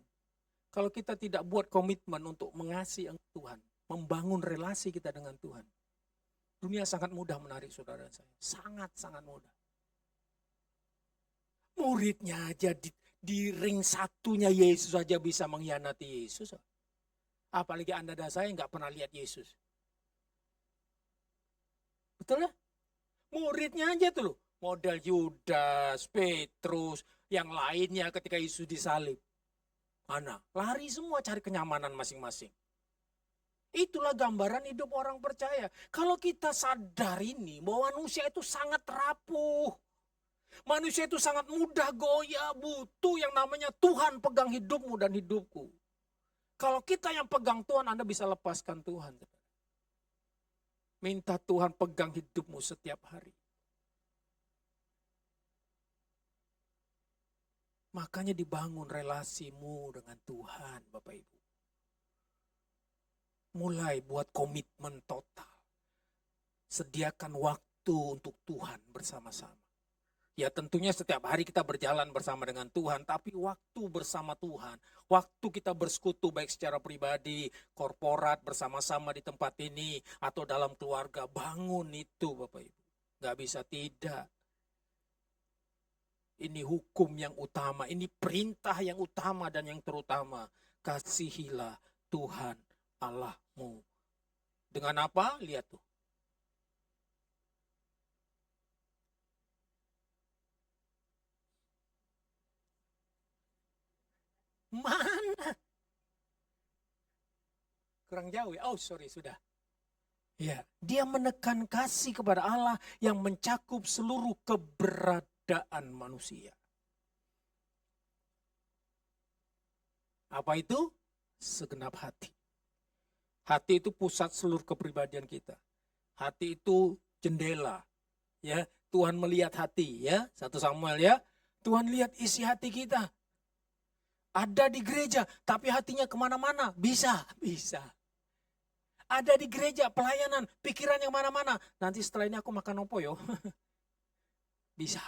Kalau kita tidak buat komitmen untuk mengasihi Tuhan. Membangun relasi kita dengan Tuhan. Dunia sangat mudah menarik saudara saya. Sangat mudah. Muridnya aja di ring satunya Yesus saja bisa mengkhianati Yesus. Apalagi Anda dan saya nggak pernah lihat Yesus. Betul ya? Muridnya aja tuh loh. Model Yudas, Petrus, yang lainnya ketika Yesus disalib. Mana? Lari semua cari kenyamanan masing-masing. Itulah gambaran hidup orang percaya. Kalau kita sadar ini bahwa manusia itu sangat rapuh. Manusia itu sangat mudah goyah, butuh yang namanya Tuhan pegang hidupmu dan hidupku. Kalau kita yang pegang Tuhan, Anda bisa lepaskan Tuhan. Minta Tuhan pegang hidupmu setiap hari. Makanya dibangun relasimu dengan Tuhan, Bapak Ibu. Mulai buat komitmen total. Sediakan waktu untuk Tuhan bersama-sama. Ya tentunya setiap hari kita berjalan bersama dengan Tuhan, tapi waktu bersama Tuhan, waktu kita bersekutu baik secara pribadi, korporat, bersama-sama di tempat ini, atau dalam keluarga, bangun itu Bapak Ibu. Gak bisa tidak. Ini hukum yang utama, ini perintah yang utama dan yang terutama. Kasihilah Tuhan Allahmu. Dengan apa? Lihat tuh. Mana? Kurang jauh ya? Oh sorry, sudah. Ya, dia menekan kasih kepada Allah yang mencakup seluruh keberadaan manusia. Apa itu? Segenap hati. Hati itu pusat seluruh kepribadian kita. Hati itu jendela. Ya, Tuhan melihat hati ya. 1 Samuel ya. Tuhan lihat isi hati kita. Ada di gereja, tapi hatinya kemana-mana. Bisa. Ada di gereja, pelayanan, pikiran yang mana-mana. Nanti setelah ini aku makan opo yo. Bisa.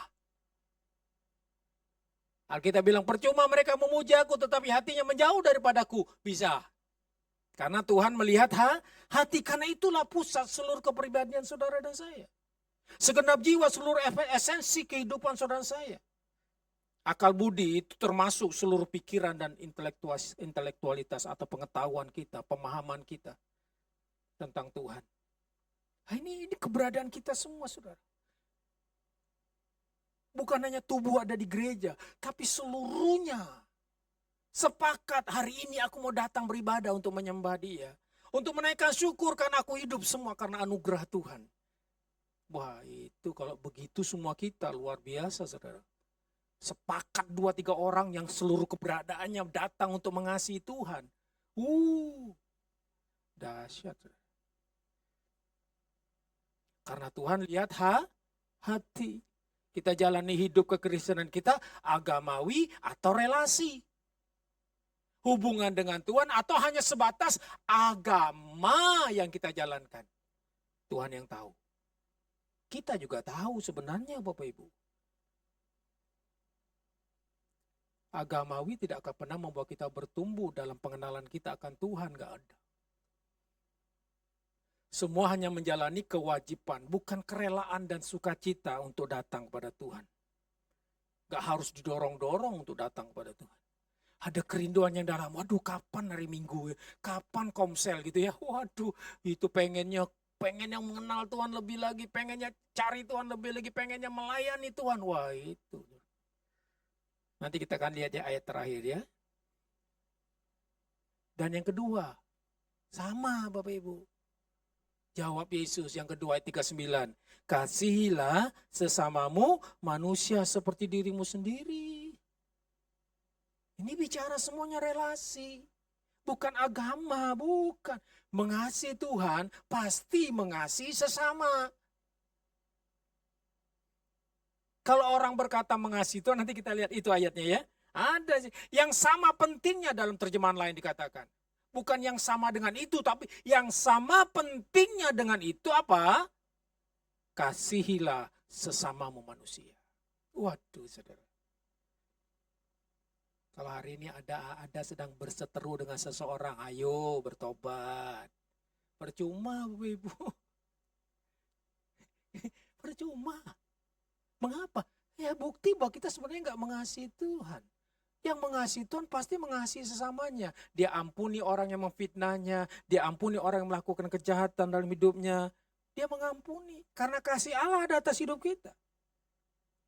Alkitab bilang, percuma mereka memuji aku, tetapi hatinya menjauh daripadaku. Bisa. Karena Tuhan melihat hati, karena itulah pusat seluruh kepribadian saudara dan saya. Segenap jiwa, seluruh esensi kehidupan saudara saya. Akal budi itu termasuk seluruh pikiran dan intelektualitas atau pengetahuan kita, pemahaman kita tentang Tuhan. Nah, ini keberadaan kita semua, saudara. Bukan hanya tubuh ada di gereja, tapi seluruhnya sepakat hari ini aku mau datang beribadah untuk menyembah Dia. Untuk menaikkan syukur karena aku hidup semua karena anugerah Tuhan. Wah itu kalau begitu semua kita luar biasa, saudara. Sepakat 2-3 orang yang seluruh keberadaannya datang untuk mengasihi Tuhan. Dahsyat. Karena Tuhan lihat hati. Kita jalani hidup kekristenan kita agamawi atau relasi. Hubungan dengan Tuhan atau hanya sebatas agama yang kita jalankan. Tuhan yang tahu. Kita juga tahu sebenarnya Bapak Ibu. Agamawi tidak akan pernah membuat kita bertumbuh dalam pengenalan kita akan Tuhan, gak ada. Semua hanya menjalani kewajiban, bukan kerelaan dan sukacita untuk datang kepada Tuhan. Gak harus didorong-dorong untuk datang kepada Tuhan. Ada kerinduan yang dalam, waduh kapan hari Minggu, kapan komsel gitu ya. Waduh, itu pengennya mengenal Tuhan lebih lagi, pengennya cari Tuhan lebih lagi, pengennya melayani Tuhan. Wah itu. Nanti kita akan lihat ya ayat terakhir ya. Dan yang kedua, sama Bapak Ibu. Jawab Yesus yang kedua ayat 39. Kasihilah sesamamu manusia seperti dirimu sendiri. Ini bicara semuanya relasi. Bukan agama, bukan. Mengasihi Tuhan pasti mengasihi sesama. Kalau orang berkata mengasihi Tuhan, nanti kita lihat itu ayatnya ya. Ada sih. Yang sama pentingnya dalam terjemahan lain dikatakan. Bukan yang sama dengan itu, tapi yang sama pentingnya dengan itu apa? Kasihilah sesamamu manusia. Waduh saudara. Kalau hari ini ada sedang berseteru dengan seseorang, ayo bertobat. Percuma Bapak Ibu. Percuma. Mengapa? Ya bukti bahwa kita sebenarnya nggak mengasihi Tuhan. Yang mengasihi Tuhan pasti mengasihi sesamanya. Dia ampuni orang yang memfitnahnya. Dia ampuni orang yang melakukan kejahatan dalam hidupnya. Dia mengampuni. Karena kasih Allah ada atas hidup kita.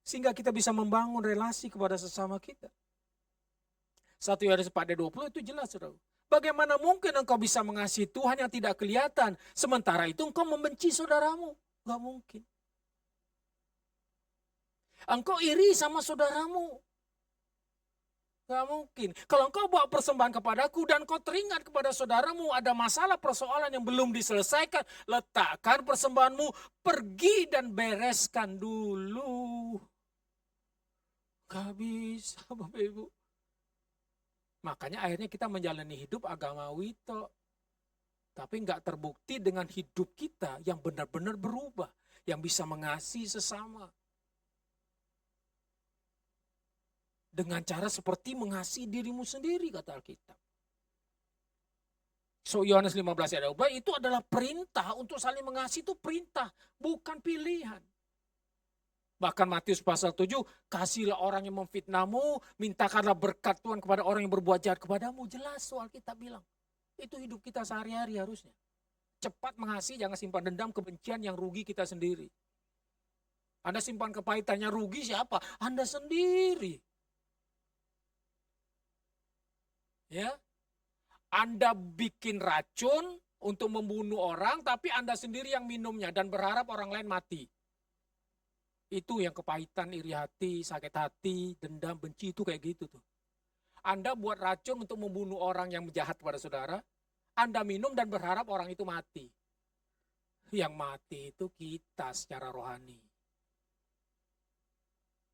Sehingga kita bisa membangun relasi kepada sesama kita. 1 Yohanes 4:20 itu jelas saudara. Bagaimana mungkin engkau bisa mengasihi Tuhan yang tidak kelihatan. Sementara itu engkau membenci saudaramu. Gak mungkin. Engkau iri sama saudaramu. Gak mungkin. Kalau engkau bawa persembahan kepadaku dan kau teringat kepada saudaramu ada masalah persoalan yang belum diselesaikan, letakkan persembahanmu, pergi dan bereskan dulu. Gak bisa Bapak Ibu. Makanya akhirnya kita menjalani hidup agamawi toh. Tapi gak terbukti dengan hidup kita yang benar-benar berubah. Yang bisa mengasihi sesama. Dengan cara seperti mengasihi dirimu sendiri kata Alkitab. So Yohanes 15 ayat 2 itu adalah perintah untuk saling mengasihi, itu perintah, bukan pilihan. Bahkan Matius pasal 7, kasihlah orang yang memfitnahmu, mintakanlah berkat Tuhan kepada orang yang berbuat jahat kepadamu. Jelas soal kita bilang. Itu hidup kita sehari-hari harusnya. Cepat mengasihi, jangan simpan dendam kebencian yang rugi kita sendiri. Anda simpan kepahitannya, rugi siapa? Anda sendiri. Ya, Anda bikin racun untuk membunuh orang, tapi Anda sendiri yang minumnya dan berharap orang lain mati. Itu yang kepahitan, iri hati, sakit hati, dendam, benci itu kayak gitu tuh. Anda buat racun untuk membunuh orang yang jahat pada saudara, Anda minum dan berharap orang itu mati. Yang mati itu kita secara rohani.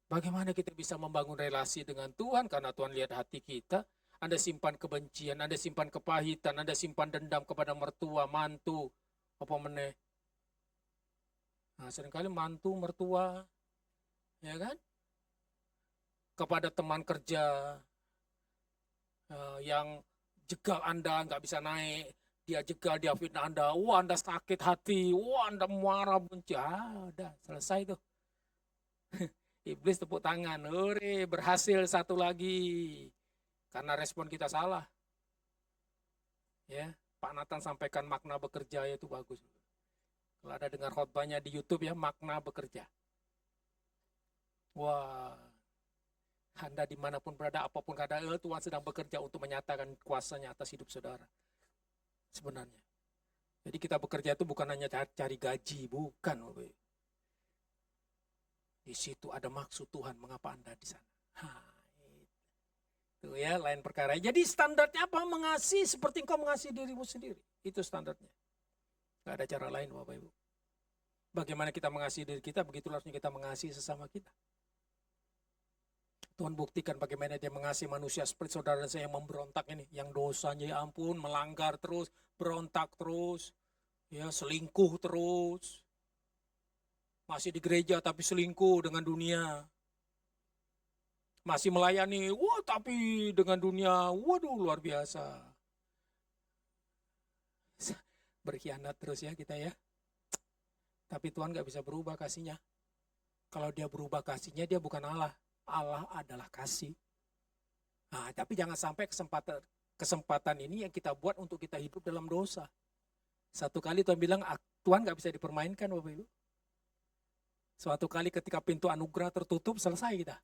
Bagaimana kita bisa membangun relasi dengan Tuhan karena Tuhan lihat hati kita? Anda simpan kebencian, Anda simpan kepahitan, Anda simpan dendam kepada mertua, mantu, apa meneh. Nah, seringkali mantu, mertua, ya kan? Kepada teman kerja yang jegal Anda nggak bisa naik, dia jegal, dia fitnah Anda, wah Anda sakit hati, wah Anda marah, benci, udah selesai tuh. Iblis tepuk tangan, hore, berhasil satu lagi. Karena respon kita salah. Ya, Pak Nathan sampaikan makna bekerja itu bagus. Kalau ada dengar khotbahnya di YouTube ya, makna bekerja. Wah, Anda dimanapun berada, apapun keadaan, Tuhan sedang bekerja untuk menyatakan kuasanya atas hidup saudara. Sebenarnya. Jadi kita bekerja itu bukan hanya cari gaji, bukan. Di situ ada maksud Tuhan mengapa Anda di sana. Itu ya, lain perkara. Jadi standarnya apa? Mengasihi seperti engkau mengasihi dirimu sendiri. Itu standarnya. Gak ada cara lain Bapak Ibu. Bagaimana kita mengasihi diri kita, begitu harusnya kita mengasihi sesama kita. Tuhan buktikan bagaimana dia mengasihi manusia seperti saudara saya yang memberontak ini. Yang dosanya ya ampun, melanggar terus, berontak terus, ya selingkuh terus. Masih di gereja tapi selingkuh dengan dunia. Masih melayani, wah tapi dengan dunia, waduh luar biasa. Berkhianat terus ya kita ya. Tapi Tuhan gak bisa berubah kasihnya. Kalau dia berubah kasihnya, dia bukan Allah. Allah adalah kasih. Nah, tapi jangan sampai kesempatan ini yang kita buat untuk kita hidup dalam dosa. Satu kali Tuhan bilang, Tuhan gak bisa dipermainkan Bapak Ibu. Suatu kali ketika pintu anugerah tertutup, selesai kita.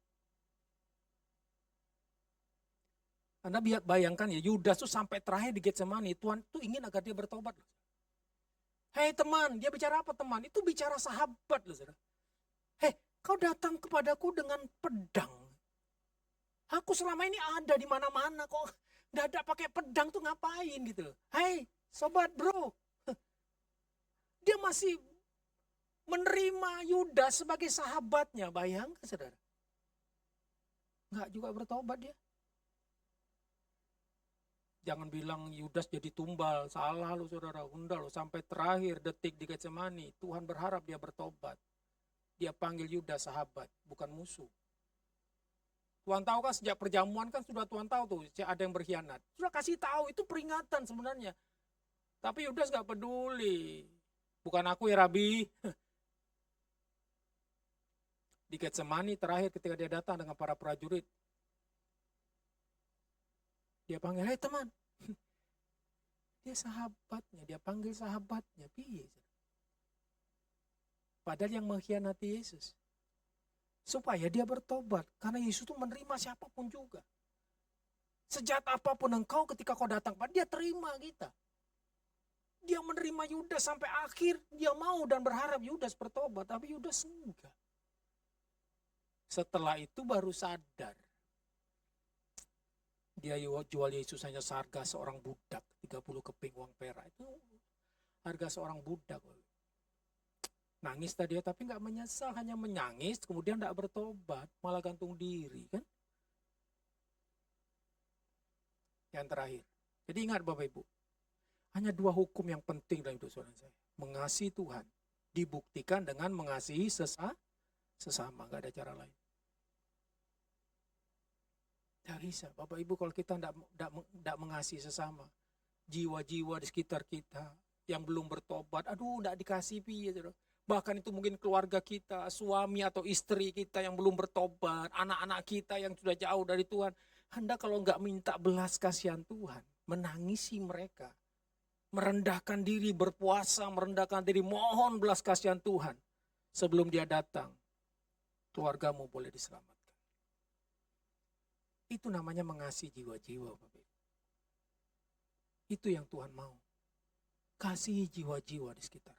Anda bayangkan ya, Yudas tuh sampai terakhir di Getsemani, Tuhan tuh ingin agar dia bertobat. Hei teman, dia bicara apa teman? Itu bicara sahabat loh saudara. Hei, kau datang kepadaku dengan pedang. Aku selama ini ada di mana-mana kok. Dadak pakai pedang tuh ngapain gitu. Hei, sobat bro. Dia masih menerima Yudas sebagai sahabatnya. Bayangkan saudara. Enggak juga bertobat dia. Jangan bilang Yudas jadi tumbal. Salah lo saudara. Unda lo sampai terakhir detik di Getsemani. Tuhan berharap dia bertobat. Dia panggil Yudas sahabat, bukan musuh. Tuhan tahu kan sejak perjamuan kan sudah Tuhan tahu tuh ada yang berkhianat. Sudah kasih tahu, itu peringatan sebenarnya. Tapi Yudas gak peduli. Bukan aku ya Rabi. Di Getsemani terakhir ketika dia datang dengan para prajurit. Dia panggil, hei teman. Dia sahabatnya, dia panggil sahabatnya. Piye? Padahal yang mengkhianati Yesus. Supaya dia bertobat. Karena Yesus itu menerima siapapun juga. Sejahat apapun engkau ketika kau datang pada dia terima kita. Dia menerima Yudas sampai akhir. Dia mau dan berharap Yudas bertobat. Tapi Yudas enggak. Setelah itu baru sadar. Dia jual Yesus hanya seharga seorang budak. 30 keping uang perak. Itu harga seorang budak. Nangis tadi tapi nggak menyesal, hanya menangis, kemudian nggak bertobat, malah gantung diri kan. Yang terakhir, jadi ingat Bapak Ibu, hanya 2 hukum yang penting dalam hidup saudara saya. Mengasihi Tuhan, dibuktikan dengan mengasihi sesama, nggak ada cara lain. Tidak bisa, Bapak Ibu kalau kita tidak mengasihi sesama, jiwa-jiwa di sekitar kita yang belum bertobat, aduh tidak dikasih piye saudara. Bahkan itu mungkin keluarga kita, suami atau istri kita yang belum bertobat, anak-anak kita yang sudah jauh dari Tuhan. Anda kalau nggak minta belas kasihan Tuhan, menangisi mereka, merendahkan diri, berpuasa, merendahkan diri, mohon belas kasihan Tuhan. Sebelum dia datang, keluargamu boleh diselamatkan. Itu namanya mengasihi jiwa-jiwa. Itu yang Tuhan mau. Kasihi jiwa-jiwa di sekitar.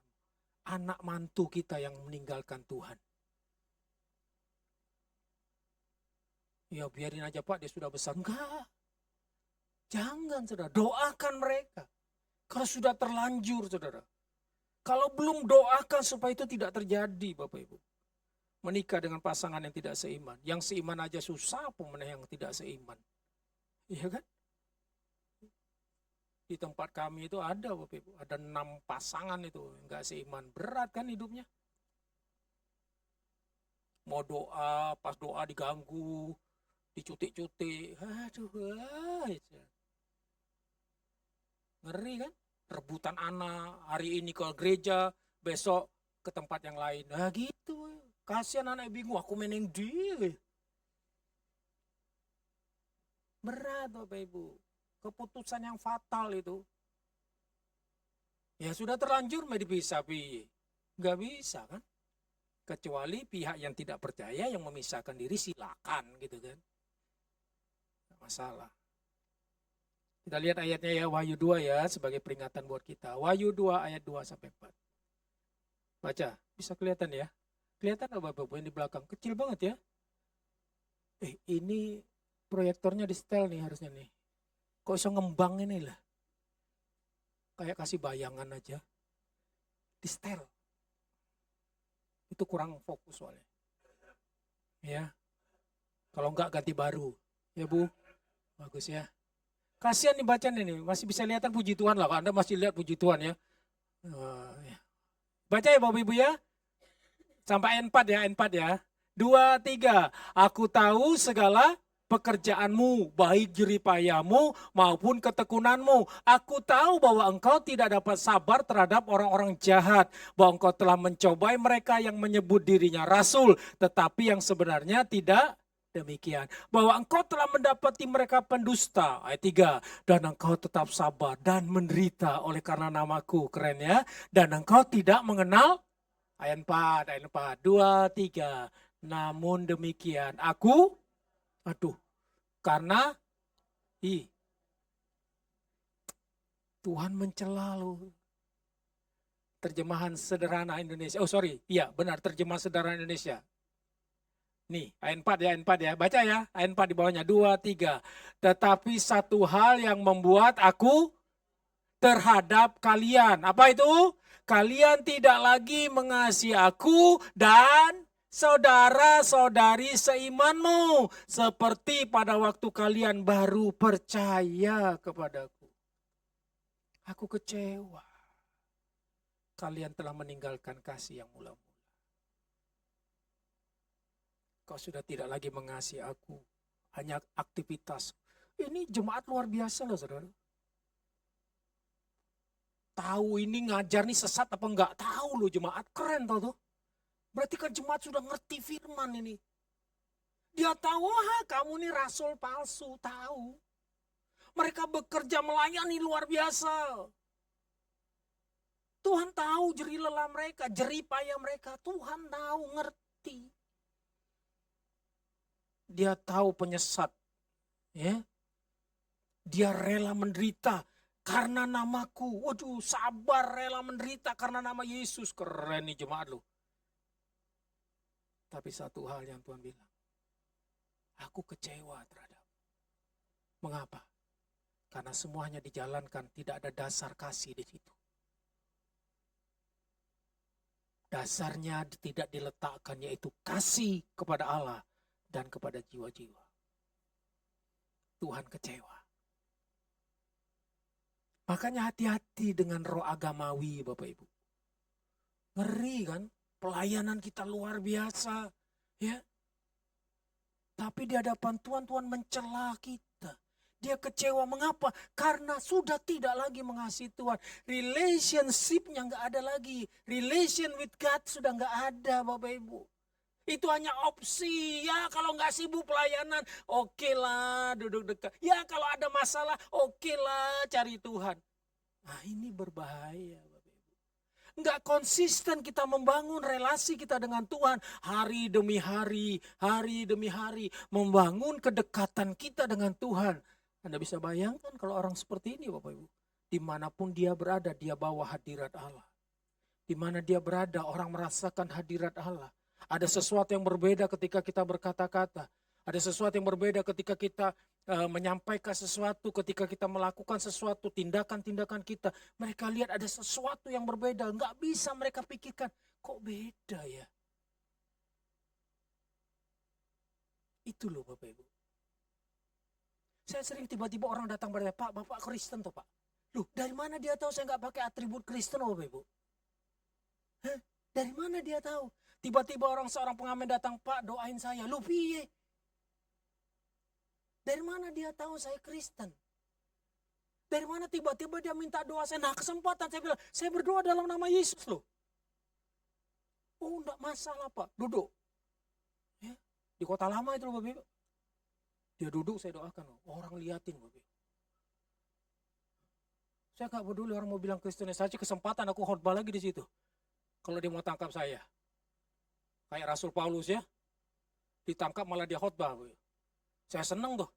Anak mantu kita yang meninggalkan Tuhan. Ya biarin aja Pak, dia sudah besar. Enggak. Jangan saudara, doakan mereka. Kalau sudah terlanjur saudara. Kalau belum doakan supaya itu tidak terjadi Bapak Ibu. Menikah dengan pasangan yang tidak seiman. Yang seiman aja susah pun yang tidak seiman. Iya kan? Di tempat kami itu ada Bapak Ibu, ada 6 pasangan itu enggak seiman, berat kan hidupnya. Mau doa, pas doa diganggu, dicutik-cutik, aduh, ngeri kan? Rebutan anak, hari ini ke gereja, besok ke tempat yang lain. Nah gitu, kasihan anak bingung, aku mainin dia. Berat Bapak Ibu. Keputusan yang fatal itu. Ya sudah terlanjur mau dipisah, nggak bisa kan? Kecuali pihak yang tidak percaya yang memisahkan diri silakan gitu kan. Nggak masalah. Kita lihat ayatnya ya, Wahyu 2 ya sebagai peringatan buat kita. Wahyu 2 ayat 2 sampai 4. Baca, bisa kelihatan ya? Kelihatan nggak Bapak-Bapak yang di belakang? Kecil banget ya. Ini proyektornya di setel nih harusnya nih. Kok bisa ngembang ini lah. Kayak kasih bayangan aja. Di setel. Itu kurang fokus soalnya. Ya. Kalau enggak ganti baru. Ya Bu. Bagus ya. Kasihan nih bacaan ini. Masih bisa lihatan puji Tuhan lah. Anda masih lihat puji Tuhan ya. Ya. Baca ya Bapak Ibu ya. Sampai N4 ya. N4 ya. 2, 3. Aku tahu segala pekerjaanmu, baik jeripayamu maupun ketekunanmu. Aku tahu bahwa engkau tidak dapat sabar terhadap orang-orang jahat, bahwa engkau telah mencobai mereka yang menyebut dirinya rasul, tetapi yang sebenarnya tidak demikian. Bahwa engkau telah mendapati mereka pendusta. Ayat 3. Dan engkau tetap sabar dan menderita oleh karena namaku. Keren ya. Dan engkau tidak mengenal. Ayat 4. Ayat 4. 2, 3. Namun demikian aku. Karena. Tuhan mencela lu. Terjemahan sederhana Indonesia. Iya benar terjemahan sederhana Indonesia. Nih, ayat 4 ya, ayat 4 ya. Baca ya, ayat 4 di bawahnya. 2, 3. Tetapi satu hal yang membuat aku terhadap kalian. Apa itu? Kalian tidak lagi mengasihi aku dan saudara-saudari seimanmu. Seperti pada waktu kalian baru percaya kepadaku. Aku kecewa. Kalian telah meninggalkan kasih yang mula-mula. Kau sudah tidak lagi mengasihi aku. Hanya aktivitas. Ini jemaat luar biasa loh saudara. Tahu ini ngajar nih sesat apa enggak? Tahu loh jemaat. Keren tau tuh. Berarti kan jemaat sudah ngerti firman ini. Dia tahu, kamu nih rasul palsu. Tahu. Mereka bekerja melayani luar biasa. Tuhan tahu jerih lelah mereka, jerih payah mereka. Tuhan tahu, ngerti. Dia tahu penyesat, ya. Dia rela menderita karena namaku. Waduh, sabar rela menderita karena nama Yesus. Keren nih jemaat lu. Tapi satu hal yang Tuhan bilang, aku kecewa terhadap. Mengapa? Karena semuanya dijalankan, tidak ada dasar kasih di situ. Dasarnya tidak diletakkan, yaitu kasih kepada Allah dan kepada jiwa-jiwa. Tuhan kecewa. Makanya hati-hati dengan roh agamawi Bapak Ibu. Ngeri kan? Pelayanan kita luar biasa. Ya. Tapi di hadapan Tuhan, Tuhan mencela kita. Dia kecewa. Mengapa? Karena sudah tidak lagi mengasihi Tuhan. Relationship-nya nggak ada lagi. Relation with God sudah nggak ada Bapak Ibu. Itu hanya opsi. Ya kalau nggak sibuk pelayanan, oke lah duduk dekat. Ya kalau ada masalah, oke lah cari Tuhan. Nah ini berbahaya Bapak Ibu. Nggak konsisten kita membangun relasi kita dengan Tuhan. Hari demi hari, hari demi hari. Membangun kedekatan kita dengan Tuhan. Anda bisa bayangkan kalau orang seperti ini Bapak Ibu. Dimanapun dia berada, dia bawa hadirat Allah. Dimana dia berada, orang merasakan hadirat Allah. Ada sesuatu yang berbeda ketika kita berkata-kata. Ada sesuatu yang berbeda ketika kita menyampaikan sesuatu, ketika kita melakukan sesuatu, tindakan-tindakan kita. Mereka lihat ada sesuatu yang berbeda. Nggak bisa mereka pikirkan, kok beda ya? Itu loh Bapak Ibu. Saya sering tiba-tiba orang datang pada saya, Pak, Bapak Kristen toh Pak. Loh, dari mana dia tahu saya nggak pakai atribut Kristen Bapak Ibu? Hah? Dari mana dia tahu? Tiba-tiba seorang pengamen datang, Pak doain saya. Lu piye? Dari mana dia tahu saya Kristen? Dari mana tiba-tiba dia minta doa saya? Nah kesempatan saya bilang, saya berdoa dalam nama Yesus loh. Oh enggak masalah Pak, duduk. Ya, di Kota Lama itu loh Bapak Ibu. Dia duduk saya doakan loh. Orang liatin Bapak Ibu. Saya gak peduli orang mau bilang Kristen saja, kesempatan aku khotbah lagi di situ. Kalau dia mau tangkap saya. Kayak Rasul Paulus ya. Ditangkap malah dia khotbah. Saya senang tuh.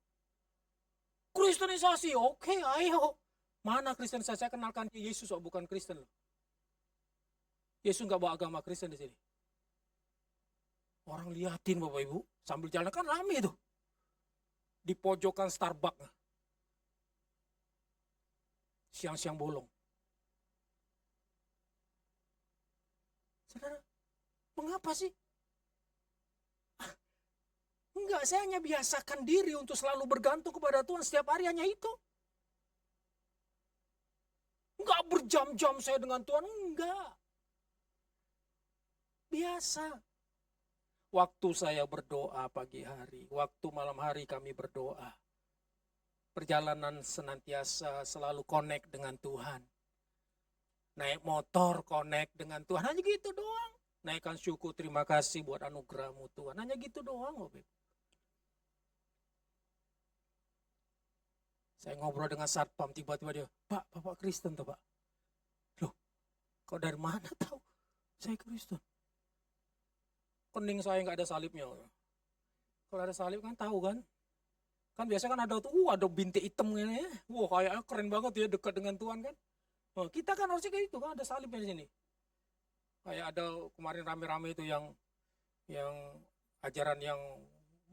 Kristenisasi, oke, ayo. Mana Kristenisasi? Saya kenalkan Yesus, bukan Kristen. Yesus nggak bawa agama Kristen di sini. Orang liatin Bapak Ibu, sambil jalan kan rame tuh. Di pojokan Starbucks. Siang-siang bolong. Saudara, mengapa sih? Enggak, saya hanya biasakan diri untuk selalu bergantung kepada Tuhan setiap hari, hanya itu. Enggak berjam-jam saya dengan Tuhan, enggak. Biasa. Waktu saya berdoa pagi hari, waktu malam hari kami berdoa. Perjalanan senantiasa selalu connect dengan Tuhan. Naik motor connect dengan Tuhan, hanya gitu doang. Naikkan syukur, terima kasih buat anugerah-Mu Tuhan, hanya gitu doang. Saya ngobrol dengan satpam, tiba-tiba dia, Pak, Bapak Kristen tuh Pak. Loh, kau dari mana tahu saya Kristen? Kening saya nggak ada salibnya. Kalau ada salib kan tahu kan? Kan biasa kan ada tuh, ada bintik hitam ini ya. Wah, kayaknya keren banget ya, dekat dengan Tuhan kan. Nah, kita kan harusnya kayak itu kan, ada salibnya di sini. Kayak ada kemarin rame-rame itu yang ajaran yang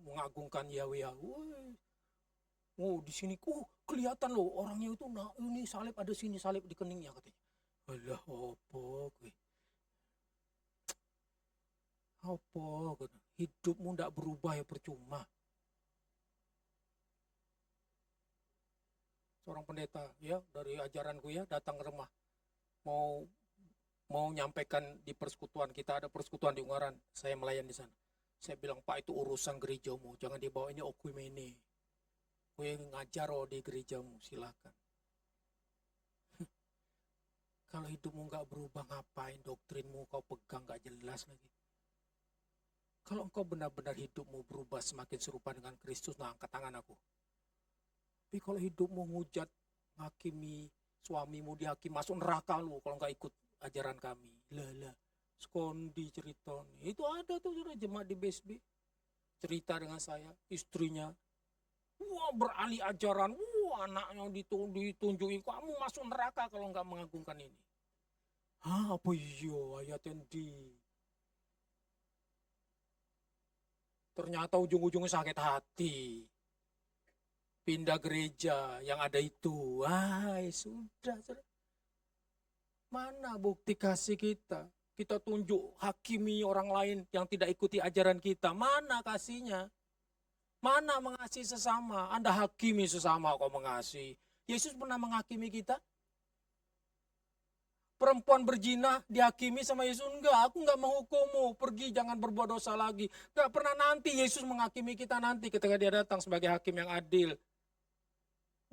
mengagungkan Yahweh. Oh, di sini kelihatan loh orangnya itu, nah ini salib, ada sini salib di keningnya katanya. Alah, apa, hidupmu ndak berubah ya percuma. Seorang pendeta ya dari ajaranku ya datang ke rumah, mau nyampaikan di persekutuan, kita ada persekutuan di Ungaran, saya melayan di sana. Saya bilang, Pak, itu urusan gerejamu, jangan dibawa, ini okumene. Gue ngajar di gerejamu, silakan. Kalau hidupmu nggak berubah, ngapain doktrinmu kau pegang nggak jelas lagi. Kalau engkau benar-benar hidupmu berubah semakin serupa dengan Kristus, nah angkat tangan aku. Tapi kalau hidupmu ngujat, hakimi suamimu, dihakimi, masuk neraka lu kalau nggak ikut ajaran kami. Lah, skondi cerita. Itu ada tuh sudah jemaat di BSB. Cerita dengan saya, istrinya. Wah, beralih ajaran. Wah, anaknya ditunjukin. Kamu masuk neraka kalau nggak mengagungkan ini. Hah, apa iya ayatnya di. Ternyata ujung-ujungnya sakit hati. Pindah gereja yang ada itu. Sudah. Mana bukti kasih kita? Kita tunjuk hakimi orang lain yang tidak ikuti ajaran kita. Mana kasihnya? Mana mengasihi sesama? Anda hakimi sesama kok mengasihi. Yesus pernah menghakimi kita? Perempuan berzina dihakimi sama Yesus? Enggak, aku enggak menghukummu. Pergi, jangan berbuat dosa lagi. Enggak pernah nanti Yesus menghakimi kita nanti ketika dia datang sebagai hakim yang adil.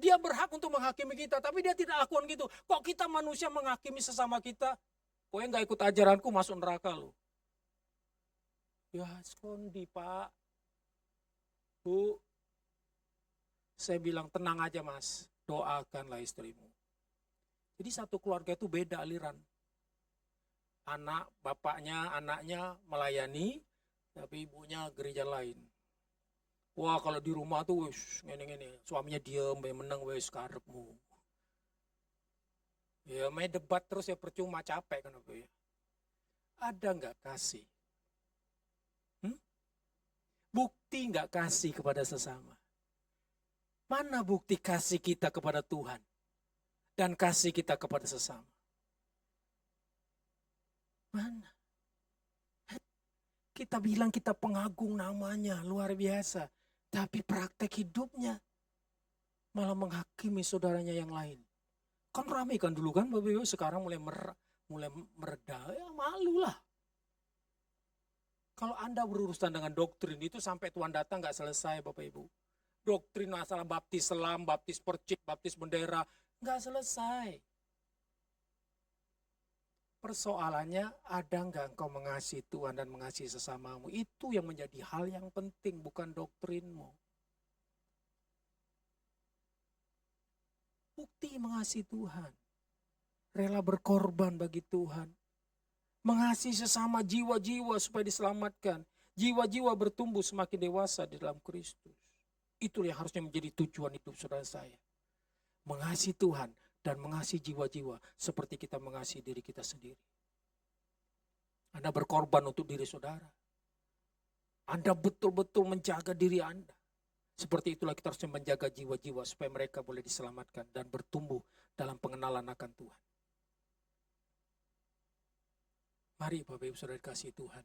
Dia berhak untuk menghakimi kita, tapi dia tidak lakukan gitu. Kok kita manusia menghakimi sesama kita? Kok enggak ikut ajaranku masuk neraka lo? Ya, skondi Pak. Bu, saya bilang tenang aja Mas, doakanlah istrimu. Jadi satu keluarga itu beda aliran. Bapaknya, anaknya melayani, tapi ibunya gereja lain. Wah, kalau di rumah tuh ngene-ngene, suaminya diem, menang wes karepmu. Ya, main debat terus ya percuma, capek kan apa ya. Ada nggak kasih? Bukti nggak kasih kepada sesama? Mana bukti kasih kita kepada Tuhan? Dan kasih kita kepada sesama. Mana? Kita bilang kita pengagung namanya, luar biasa. Tapi praktek hidupnya malah menghakimi saudaranya yang lain. Kan ramai kan dulu kan Bapak Ibu, sekarang mulai mereda, ya malu lah. Kalau Anda berurusan dengan doktrin itu sampai Tuhan datang nggak selesai Bapak Ibu. Doktrin masalah baptis selam, baptis percik, baptis bendera, nggak selesai. Persoalannya ada nggak engkau mengasihi Tuhan dan mengasihi sesamamu? Itu yang menjadi hal yang penting, bukan doktrinmu. Bukti mengasihi Tuhan. Rela berkorban bagi Tuhan. Mengasihi sesama jiwa-jiwa supaya diselamatkan. Jiwa-jiwa bertumbuh semakin dewasa di dalam Kristus. Itu yang harusnya menjadi tujuan hidup saudara saya. Mengasihi Tuhan dan mengasihi jiwa-jiwa seperti kita mengasihi diri kita sendiri. Anda berkorban untuk diri saudara. Anda betul-betul menjaga diri Anda. Seperti itulah kita harus menjaga jiwa-jiwa supaya mereka boleh diselamatkan dan bertumbuh dalam pengenalan akan Tuhan. Mari Bapak Ibu Saudara kasih Tuhan.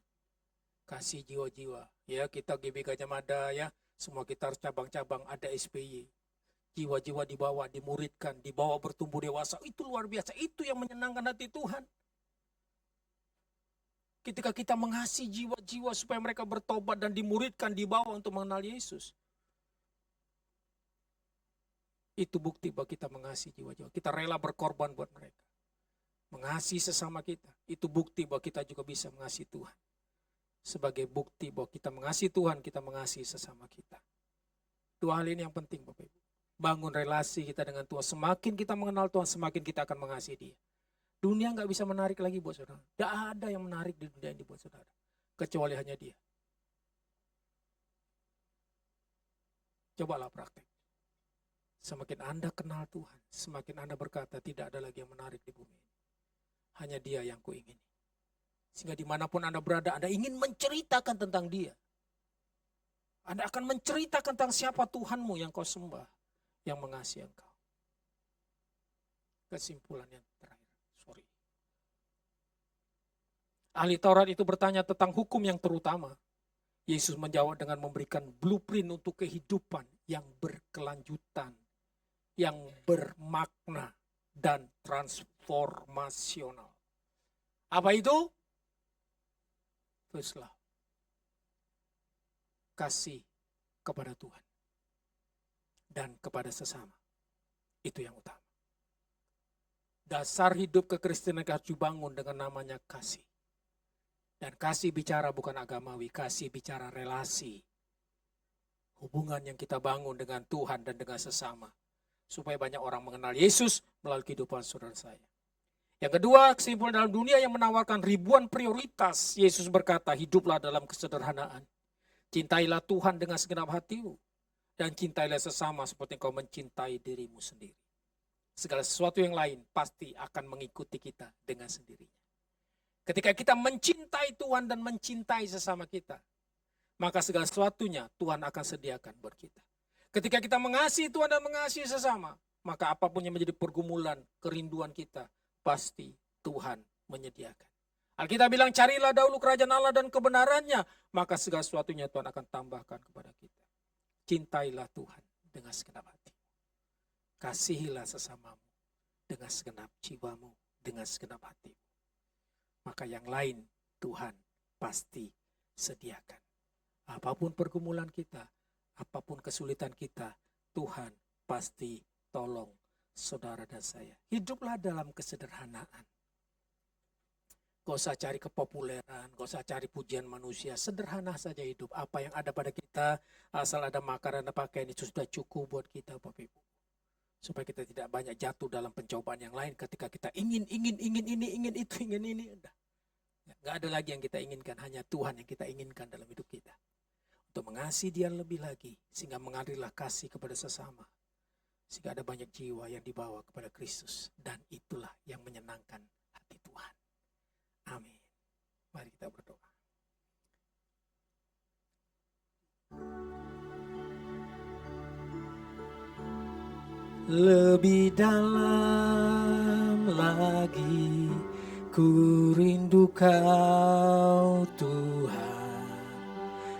Kasih jiwa-jiwa. Ya, kita GBK Jamada ya, semua kita harus cabang-cabang ada SPY. Jiwa-jiwa dibawa, dimuridkan, dibawa bertumbuh dewasa. Itu luar biasa. Itu yang menyenangkan hati Tuhan. ketika kita mengasihi jiwa-jiwa supaya mereka bertobat dan dimuridkan, dibawa untuk mengenal Yesus. Itu bukti bahwa kita mengasihi jiwa-jiwa. Kita rela berkorban buat mereka. Mengasihi sesama kita. Itu bukti bahwa kita juga bisa mengasihi Tuhan. Sebagai bukti bahwa kita mengasihi Tuhan, kita mengasihi sesama kita. Dua hal ini yang penting Bapak Ibu. Bangun relasi kita dengan Tuhan. Semakin kita mengenal Tuhan, semakin kita akan mengasihi Dia. Dunia nggak bisa menarik lagi buat saudara. Tidak ada yang menarik di dunia ini buat saudara. Kecuali hanya Dia. Cobalah praktek. Semakin Anda kenal Tuhan, semakin Anda berkata tidak ada lagi yang menarik di bumi ini. Hanya Dia yang kuingini. Sehingga dimanapun Anda berada, Anda ingin menceritakan tentang Dia. Anda akan menceritakan tentang siapa Tuhanmu yang kau sembah, yang mengasihi engkau. Kesimpulan yang terakhir. Ahli Taurat itu bertanya tentang hukum yang terutama. Yesus menjawab dengan memberikan blueprint untuk kehidupan yang berkelanjutan, yang bermakna dan transformasional. Apa itu? First love. Kasih kepada Tuhan dan kepada sesama. Itu yang utama. Dasar hidup kekristenan harus dibangun dengan namanya kasih. Dan kasih bicara bukan agamawi, kasih bicara relasi. Hubungan yang kita bangun dengan Tuhan dan dengan sesama. Supaya banyak orang mengenal Yesus melalui kehidupan saudara saya. Yang kedua, kesimpulan dalam dunia yang menawarkan ribuan prioritas. Yesus berkata, hiduplah dalam kesederhanaan. Cintailah Tuhan dengan segenap hatimu. Dan cintailah sesama seperti engkau mencintai dirimu sendiri. Segala sesuatu yang lain pasti akan mengikuti kita dengan sendirinya. Ketika kita mencintai Tuhan dan mencintai sesama kita, maka segala sesuatunya Tuhan akan sediakan buat kita. Ketika kita mengasihi Tuhan dan mengasihi sesama, maka apapun yang menjadi pergumulan, kerinduan kita, pasti Tuhan menyediakan. Alkitab bilang, carilah dahulu kerajaan Allah dan kebenarannya, maka segala sesuatunya Tuhan akan tambahkan kepada kita. Cintailah Tuhan dengan segenap hati. Kasihilah sesamamu dengan segenap jiwamu, dengan segenap hatimu. Maka yang lain Tuhan pasti sediakan. Apapun pergumulan kita, apapun kesulitan kita, Tuhan pasti tolong saudara dan saya. Hiduplah dalam kesederhanaan. Gak usah cari kepopuleran, gak usah cari pujian manusia. Sederhana saja hidup. Apa yang ada pada kita, asal ada makan dan pakaian itu sudah cukup buat kita Bapak Ibu. Supaya kita tidak banyak jatuh dalam pencobaan yang lain ketika kita ingin ini. Udah. Gak ada lagi yang kita inginkan, hanya Tuhan yang kita inginkan dalam hidup kita. Untuk mengasihi Dia lebih lagi, sehingga mengalirlah kasih kepada sesama. Sehingga ada banyak jiwa yang dibawa kepada Kristus. Dan itulah yang menyenangkan hati Tuhan. Amin. Mari kita berdoa. Lebih dalam lagi ku rindu Kau Tuhan,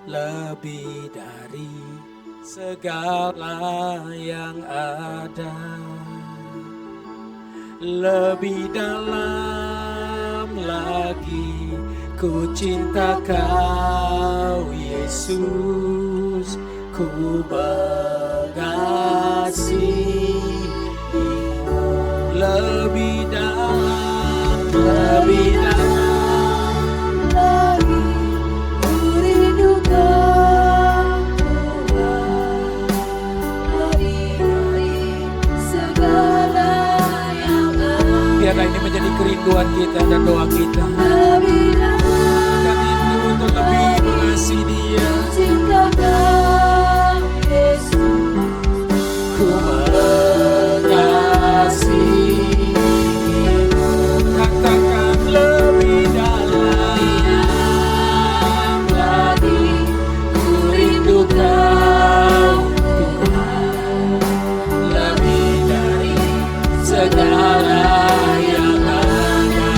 lebih dari segala yang ada, lebih dalam lagi ku cinta Kau Yesus, ku mengasihi lebih dalam lagi ku rindu Kau Tuhan, lebih dari segala yang ada. Biarlah ini menjadi kerinduan kita dan doa kita. Kami rindu untuk lebih mengasihi Dia. Cinta Kau Yesus, ku mengasihi. Katakan lebih dalam lagi ku rindu Kau Tuhan, lebih dari segala yang ada,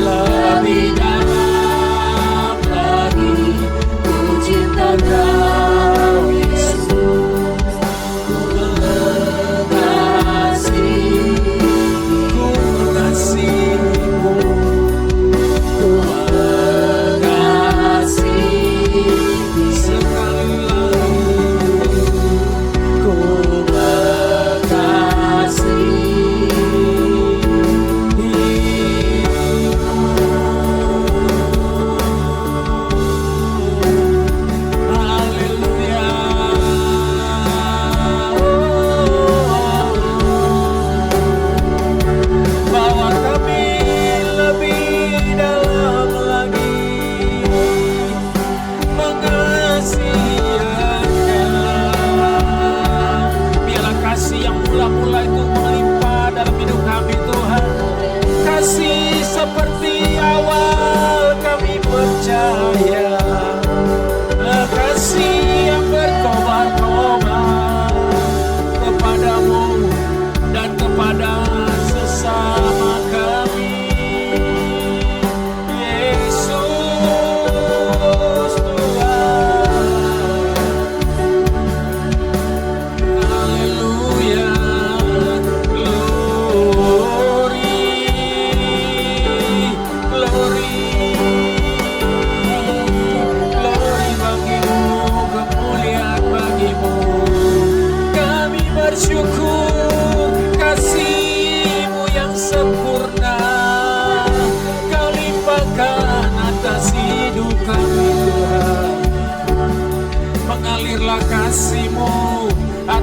lebih dalam lagi ku cinta Kau Yesus, ku mengasihi, ku mengasihimu, ku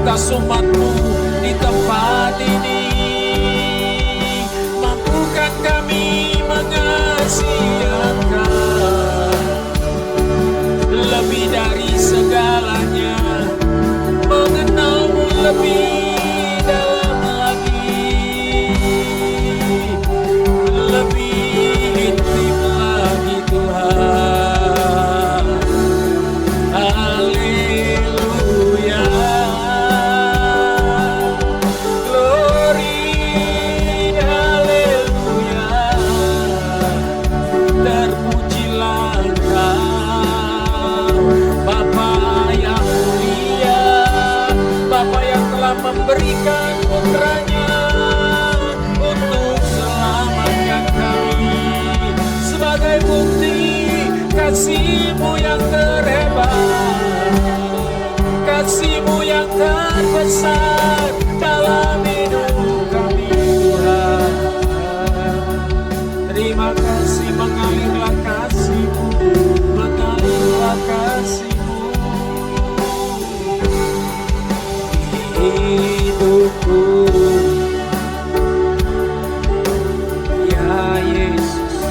atas umat-Mu di tempat ini. Mampukan kami mengasihi Engkau lebih dari segalanya, mengenal-Mu lebih dalam lagi, lebih intim lagi Tuhan. Haleluya, glory, haleluya. Terpujilah Engkau, Bapa yang mulia, Bapa yang telah memberikan putranya untuk selamatkan kami, sebagai bukti kasih-Mu yang terhebat, kasih-Mu yang terbesar dalam hidup kami Tuhan. Terima kasih, mengalirlah kasih-Mu, mengalirlah kasih-Mu di hidupku. Ya Yesus,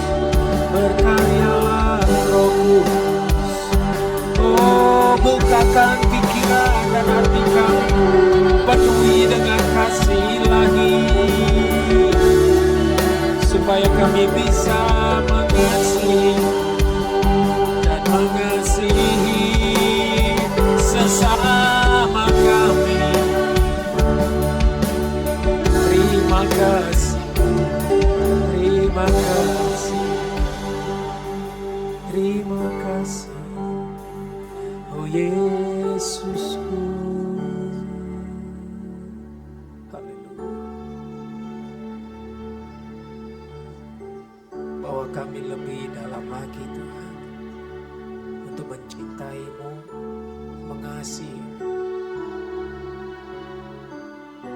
berkaryalah Roh Kudus. Oh, bukakan pikiran dan hati kami, penuhi dengan kasih ilahi, supaya kami bisa mengasihi dan mengasihi sesama kami. Terima kasih, terima kasih, terima kasih, oh Yesusku. Haleluya. Bawa kami lebih dalam lagi Tuhan, untuk mencintai-Mu, mengasihi,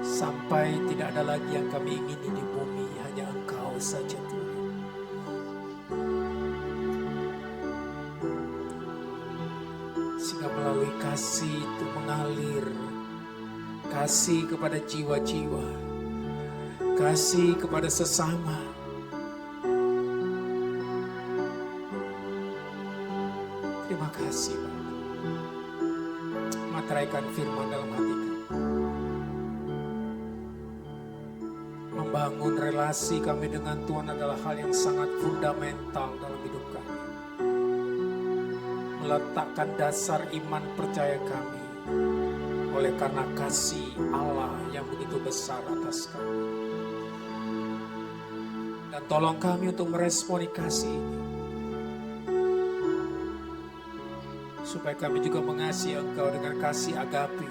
sampai tidak ada lagi yang kami ingini di bumi, hanya Engkau saja Tuhan. Sehingga melalui kasih itu mengalir, kasih kepada jiwa-jiwa, kasih kepada sesama. Terima kasih Bapak. Materaikan firman dalam hati kami. Membangun relasi kami dengan Tuhan adalah hal yang sangat fundamental dalam hidup kami. Meletakkan dasar iman percaya kami oleh karena kasih Allah yang begitu besar atas kami. Dan tolong kami untuk meresponi kasih ini, supaya kami juga mengasihi Engkau dengan kasih agape,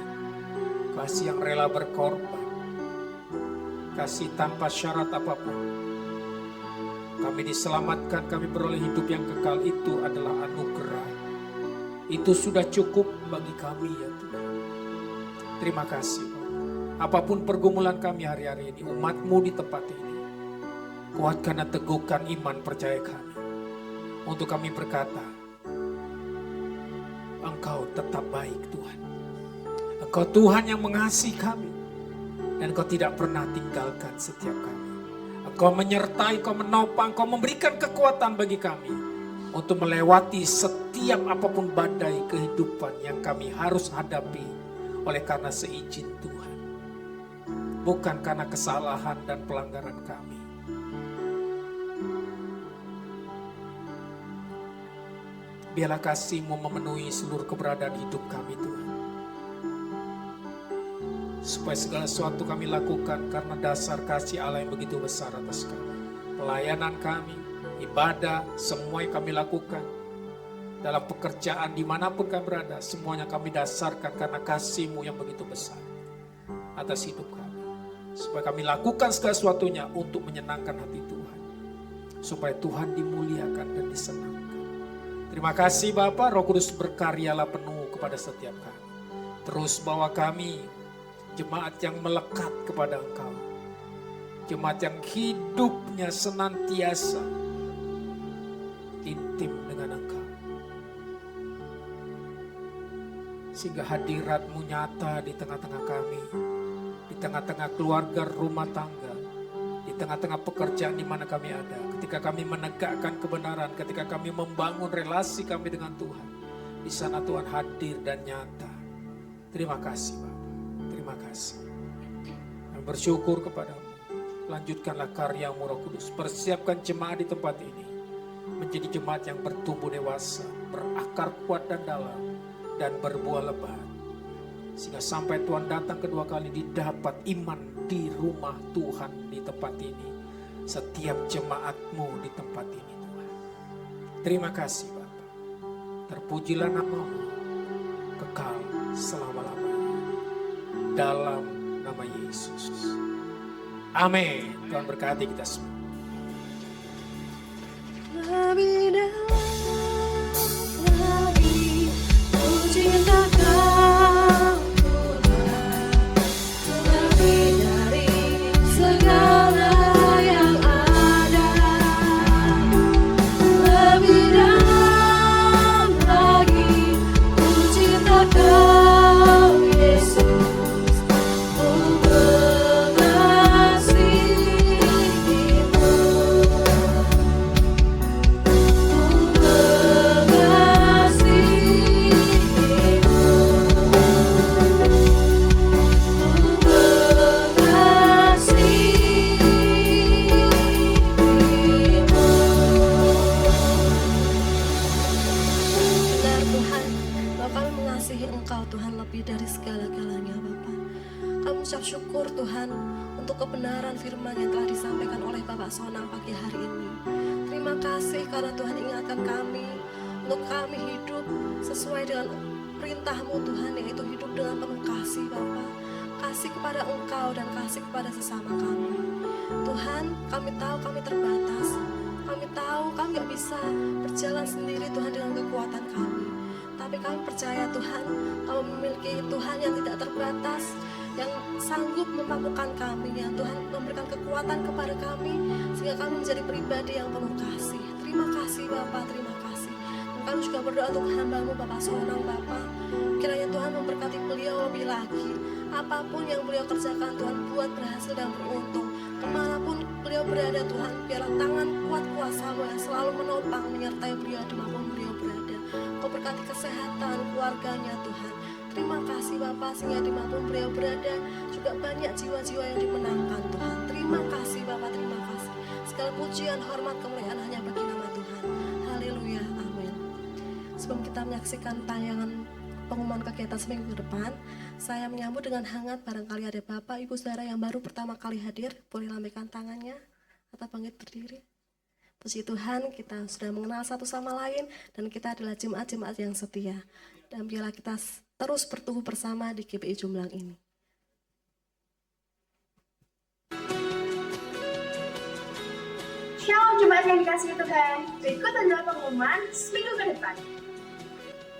kasih yang rela berkorban, kasih tanpa syarat apapun. Kami diselamatkan, kami beroleh hidup yang kekal, itu adalah anugerah. Itu sudah cukup bagi kami ya Tuhan. Terima kasih. Apapun pergumulan kami hari-hari ini, umat-Mu di tempat ini, kuatkan dan teguhkan iman percaya kami. Untuk kami berkata, Engkau tetap baik Tuhan. Engkau Tuhan yang mengasihi kami. Dan Engkau tidak pernah tinggalkan setiap kami. Engkau menyertai, Engkau menopang, Engkau memberikan kekuatan bagi kami untuk melewati setiap apapun badai kehidupan yang kami harus hadapi oleh karena seizin Tuhan. Bukan karena kesalahan dan pelanggaran kami. Biarlah kasih-Mu memenuhi seluruh keberadaan hidup kami Tuhan. Supaya segala sesuatu kami lakukan karena dasar kasih Allah yang begitu besar atas kami. Pelayanan kami, ibadah, semua yang kami lakukan. Dalam pekerjaan dimanapun kami berada, semuanya kami dasarkan karena kasih-Mu yang begitu besar atas hidup kami. Supaya kami lakukan segala sesuatunya untuk menyenangkan hati Tuhan. Supaya Tuhan dimuliakan dan disenangkan. Terima kasih Bapa, Roh Kudus berkaryalah penuh kepada setiap kami. Terus bawa kami, jemaat yang melekat kepada Engkau. Jemaat yang hidupnya senantiasa intim dengan Engkau. sehingga hadirat-Mu nyata di tengah-tengah kami, di tengah-tengah keluarga rumah tangga, di tengah-tengah pekerjaan di mana kami ada, ketika kami menegakkan kebenaran, ketika kami membangun relasi kami dengan Tuhan, di sana Tuhan hadir dan nyata. Terima kasih Bapa, terima kasih. Kami bersyukur kepadamu. Lanjutkanlah karya-Mu Roh Kudus, persiapkan jemaat di tempat ini menjadi jemaat yang bertumbuh dewasa, berakar kuat dan dalam, dan berbuah lebat. Sehingga sampai Tuhan datang kedua kali didapat iman di rumah Tuhan di tempat ini. Setiap jemaat-Mu di tempat ini Tuhan. Terima kasih Bapa. Terpujilah nama-Mu kekal selama-lamanya. Dalam nama Yesus. Amin. Tuhan berkati kita semua. Lebih dalam lagi ku cinta Kau Tuhan, lebih dari segala yang ada. Lebih dalam lagi ku cinta Kau Yesus, ku mengasihimu. Benar Tuhan, bahwa kami mengasihi Engkau Tuhan lebih dari segala-galanya Bapa. Kami ucap syukur Tuhan untuk kebenaran firman yang telah disampaikan oleh Bapak Sonang pagi hari ini. Terima kasih karena Tuhan ingatkan kami untuk kami hidup sesuai dengan perintah-Mu Tuhan, yaitu hidup dengan penuh kasih Bapa. Kasih kepada Engkau dan kasih kepada sesama kami. Tuhan, kami tahu kami terbatas. Kami tahu kami gak bisa berjalan sendiri Tuhan dengan kekuatan kami. Tapi kami percaya Tuhan, kami memiliki Tuhan yang tidak terbatas, yang sanggup memampukan kami, yang Tuhan memberikan kekuatan kepada kami, sehingga kami menjadi pribadi yang penuh kasih. Terima kasih Bapak, terima kasih. Dan kami juga berdoa untuk hamba-Mu Bapak Sonang Bapak. Kiranya Tuhan memberkati beliau lebih lagi. Apapun yang beliau kerjakan Tuhan, buat berhasil dan beruntung. Kemanapun beliau berada Tuhan, biarlah tangan kuat kuasa-Mu yang selalu menopang menyertai beliau dimanapun beliau berada. Kau berkati kesehatan keluarganya Tuhan. Terima kasih Bapak, sehingga dimanapun beliau berada juga banyak jiwa-jiwa yang dimenangkan Tuhan. Terima kasih Bapak, terima kasih. Segala pujian, hormat, kemuliaan hanya bagi nama Tuhan. Haleluya, amin. Sebelum kita menyaksikan tayangan pengumuman kegiatan seminggu ke depan, saya menyambut dengan hangat barangkali ada Bapak, Ibu, Saudara yang baru pertama kali hadir, boleh lambaikan tangannya atau bangkit berdiri. Puji Tuhan, kita sudah mengenal satu sama lain dan kita adalah jemaat-jemaat yang setia. Dan biarlah kita terus bertumbuh bersama di GPI Jumblang ini. Shalom jemaat yang dikasihi Tuhan. Berikut adalah pengumuman seminggu ke depan.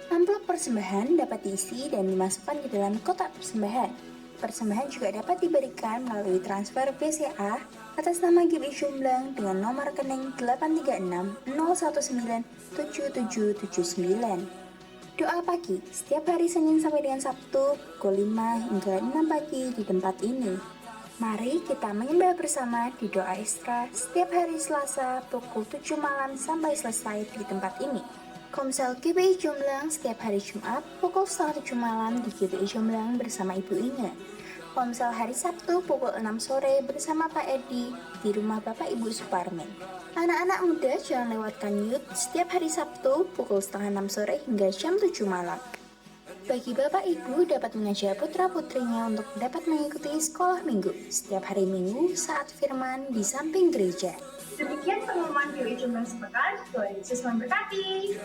Amplop persembahan dapat diisi dan dimasukkan ke dalam kotak persembahan. Persembahan juga dapat diberikan melalui transfer BCA atas nama GPI Jumblang dengan nomor rekening 836-019-7779. Doa pagi setiap hari Senin sampai dengan Sabtu pukul 5 hingga 6 pagi di tempat ini. Mari kita menyembah bersama di doa ekstra setiap hari Selasa pukul 7 malam sampai selesai di tempat ini. Komsel GPI Jumblang setiap hari Jumat pukul 6:30 malam di GPI Jumblang bersama Ibu Inge. Komsel hari Sabtu pukul 6 sore bersama Pak Edi di rumah Bapak Ibu Suparmen. Anak-anak muda jangan lewatkan youth setiap hari Sabtu pukul 5:30 sore hingga jam 7 malam. Bagi Bapak Ibu dapat mengajak putra-putrinya untuk dapat mengikuti sekolah minggu setiap hari Minggu saat firman di samping gereja. Demikian pengumuman GPI Jumblang sepekan. Tuhan Yesus memberkati.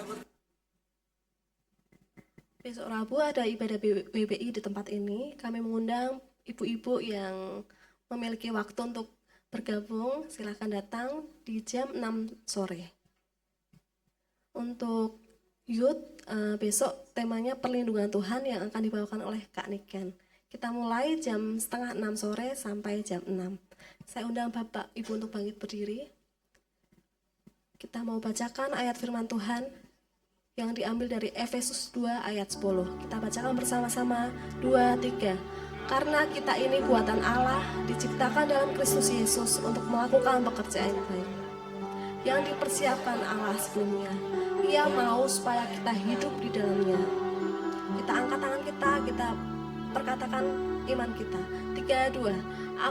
Besok Rabu ada ibadah WBI di tempat ini. Kami mengundang ibu-ibu yang memiliki waktu untuk bergabung, silakan datang di jam 6 sore. Untuk youth, besok temanya perlindungan Tuhan yang akan dibawakan oleh Kak Niken. Kita mulai jam 5:30 sore sampai jam 6. Saya undang Bapak Ibu untuk bangkit berdiri. Kita mau bacakan ayat firman Tuhan yang diambil dari Efesus 2 ayat 10. Kita bacakan bersama-sama 2, 3. Karena kita ini buatan Allah, diciptakan dalam Kristus Yesus untuk melakukan pekerjaan baik yang dipersiapkan Allah sebelumnya. Ia mau supaya kita hidup di dalamnya. Kita angkat tangan kita perkatakan iman kita. 3, 2.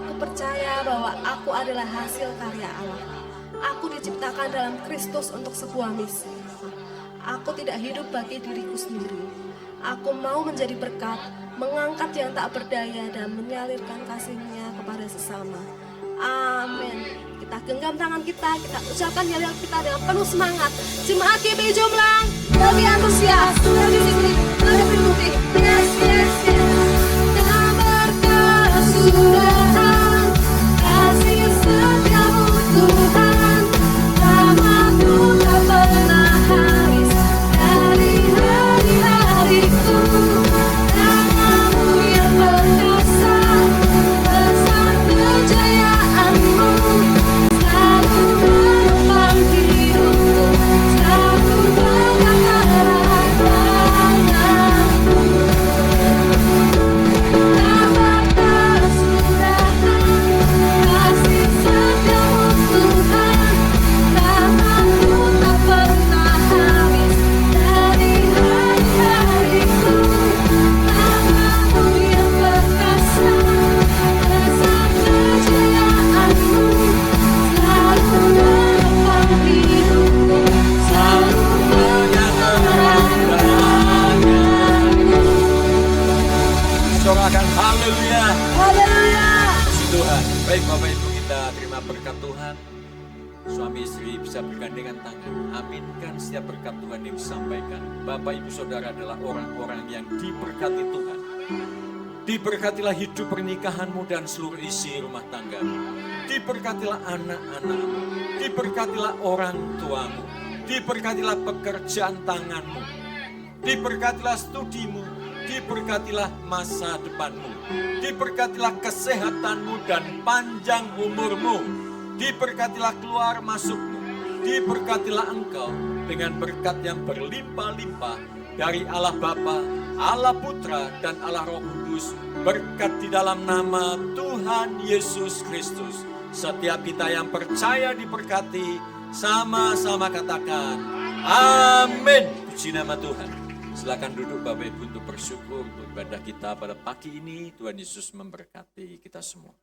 Aku percaya bahwa aku adalah hasil karya Allah. Aku diciptakan dalam Kristus untuk sebuah misi. Aku tidak hidup bagi diriku sendiri. Aku mau menjadi berkat, mengangkat yang tak berdaya dan menyalurkan kasih-Nya kepada sesama. Amin. Kita genggam tangan kita ucapkan yel-yel kita dengan penuh semangat. Jemaat GBI Jomblang, lebih antusias, lebih sini, lebih putih. Yes, yes, yes. Dan berkah Tuhan, kasih setiamu Tuhan, rahmat-Mu tak pernah habis dari hari-hariku. Nama-Mu yang perkasa, besar kejayaan-Mu, selalu menopang hidupku, selalu pegang erat tangan-Mu. Tak batas sudahan, kasih setiamu Tuhan, rahmat-Mu tak pernah habis dari hari-hariku. Nama-Mu yang perkasa, besar kejayaan-Mu, selalu menopang hidupku, selalu pegang erat tangan-Mu. Sorakan haleluya. Haleluya. Puji Tuhan. Baik Bapak Ibu, kita terima berkat Tuhan. Suami istri bisa bergandengan tangan. Aminkan setiap berkat Tuhan yang disampaikan. Bapak Ibu Saudara adalah orang-orang yang diberkati Tuhan. Diberkatilah hidup pernikahanmu dan seluruh isi rumah tanggamu. Diberkatilah anak-anakmu. Diberkatilah orang tuamu. Diberkatilah pekerjaan tanganmu. Diberkatilah studimu. Diberkatilah masa depanmu. Diberkatilah kesehatanmu dan panjang umurmu. Diberkatilah keluar masukmu. Diberkatilah engkau dengan berkat yang berlimpah-limpah dari Allah Bapa, Allah Putra, dan Allah Roh Kudus. Berkat di dalam nama Tuhan Yesus Kristus. Setiap kita yang percaya diberkati, sama-sama katakan amin. Puji nama Tuhan. Silakan duduk Bapak Ibu untuk bersyukur untuk ibadah kita pada pagi ini. Tuhan Yesus memberkati kita semua.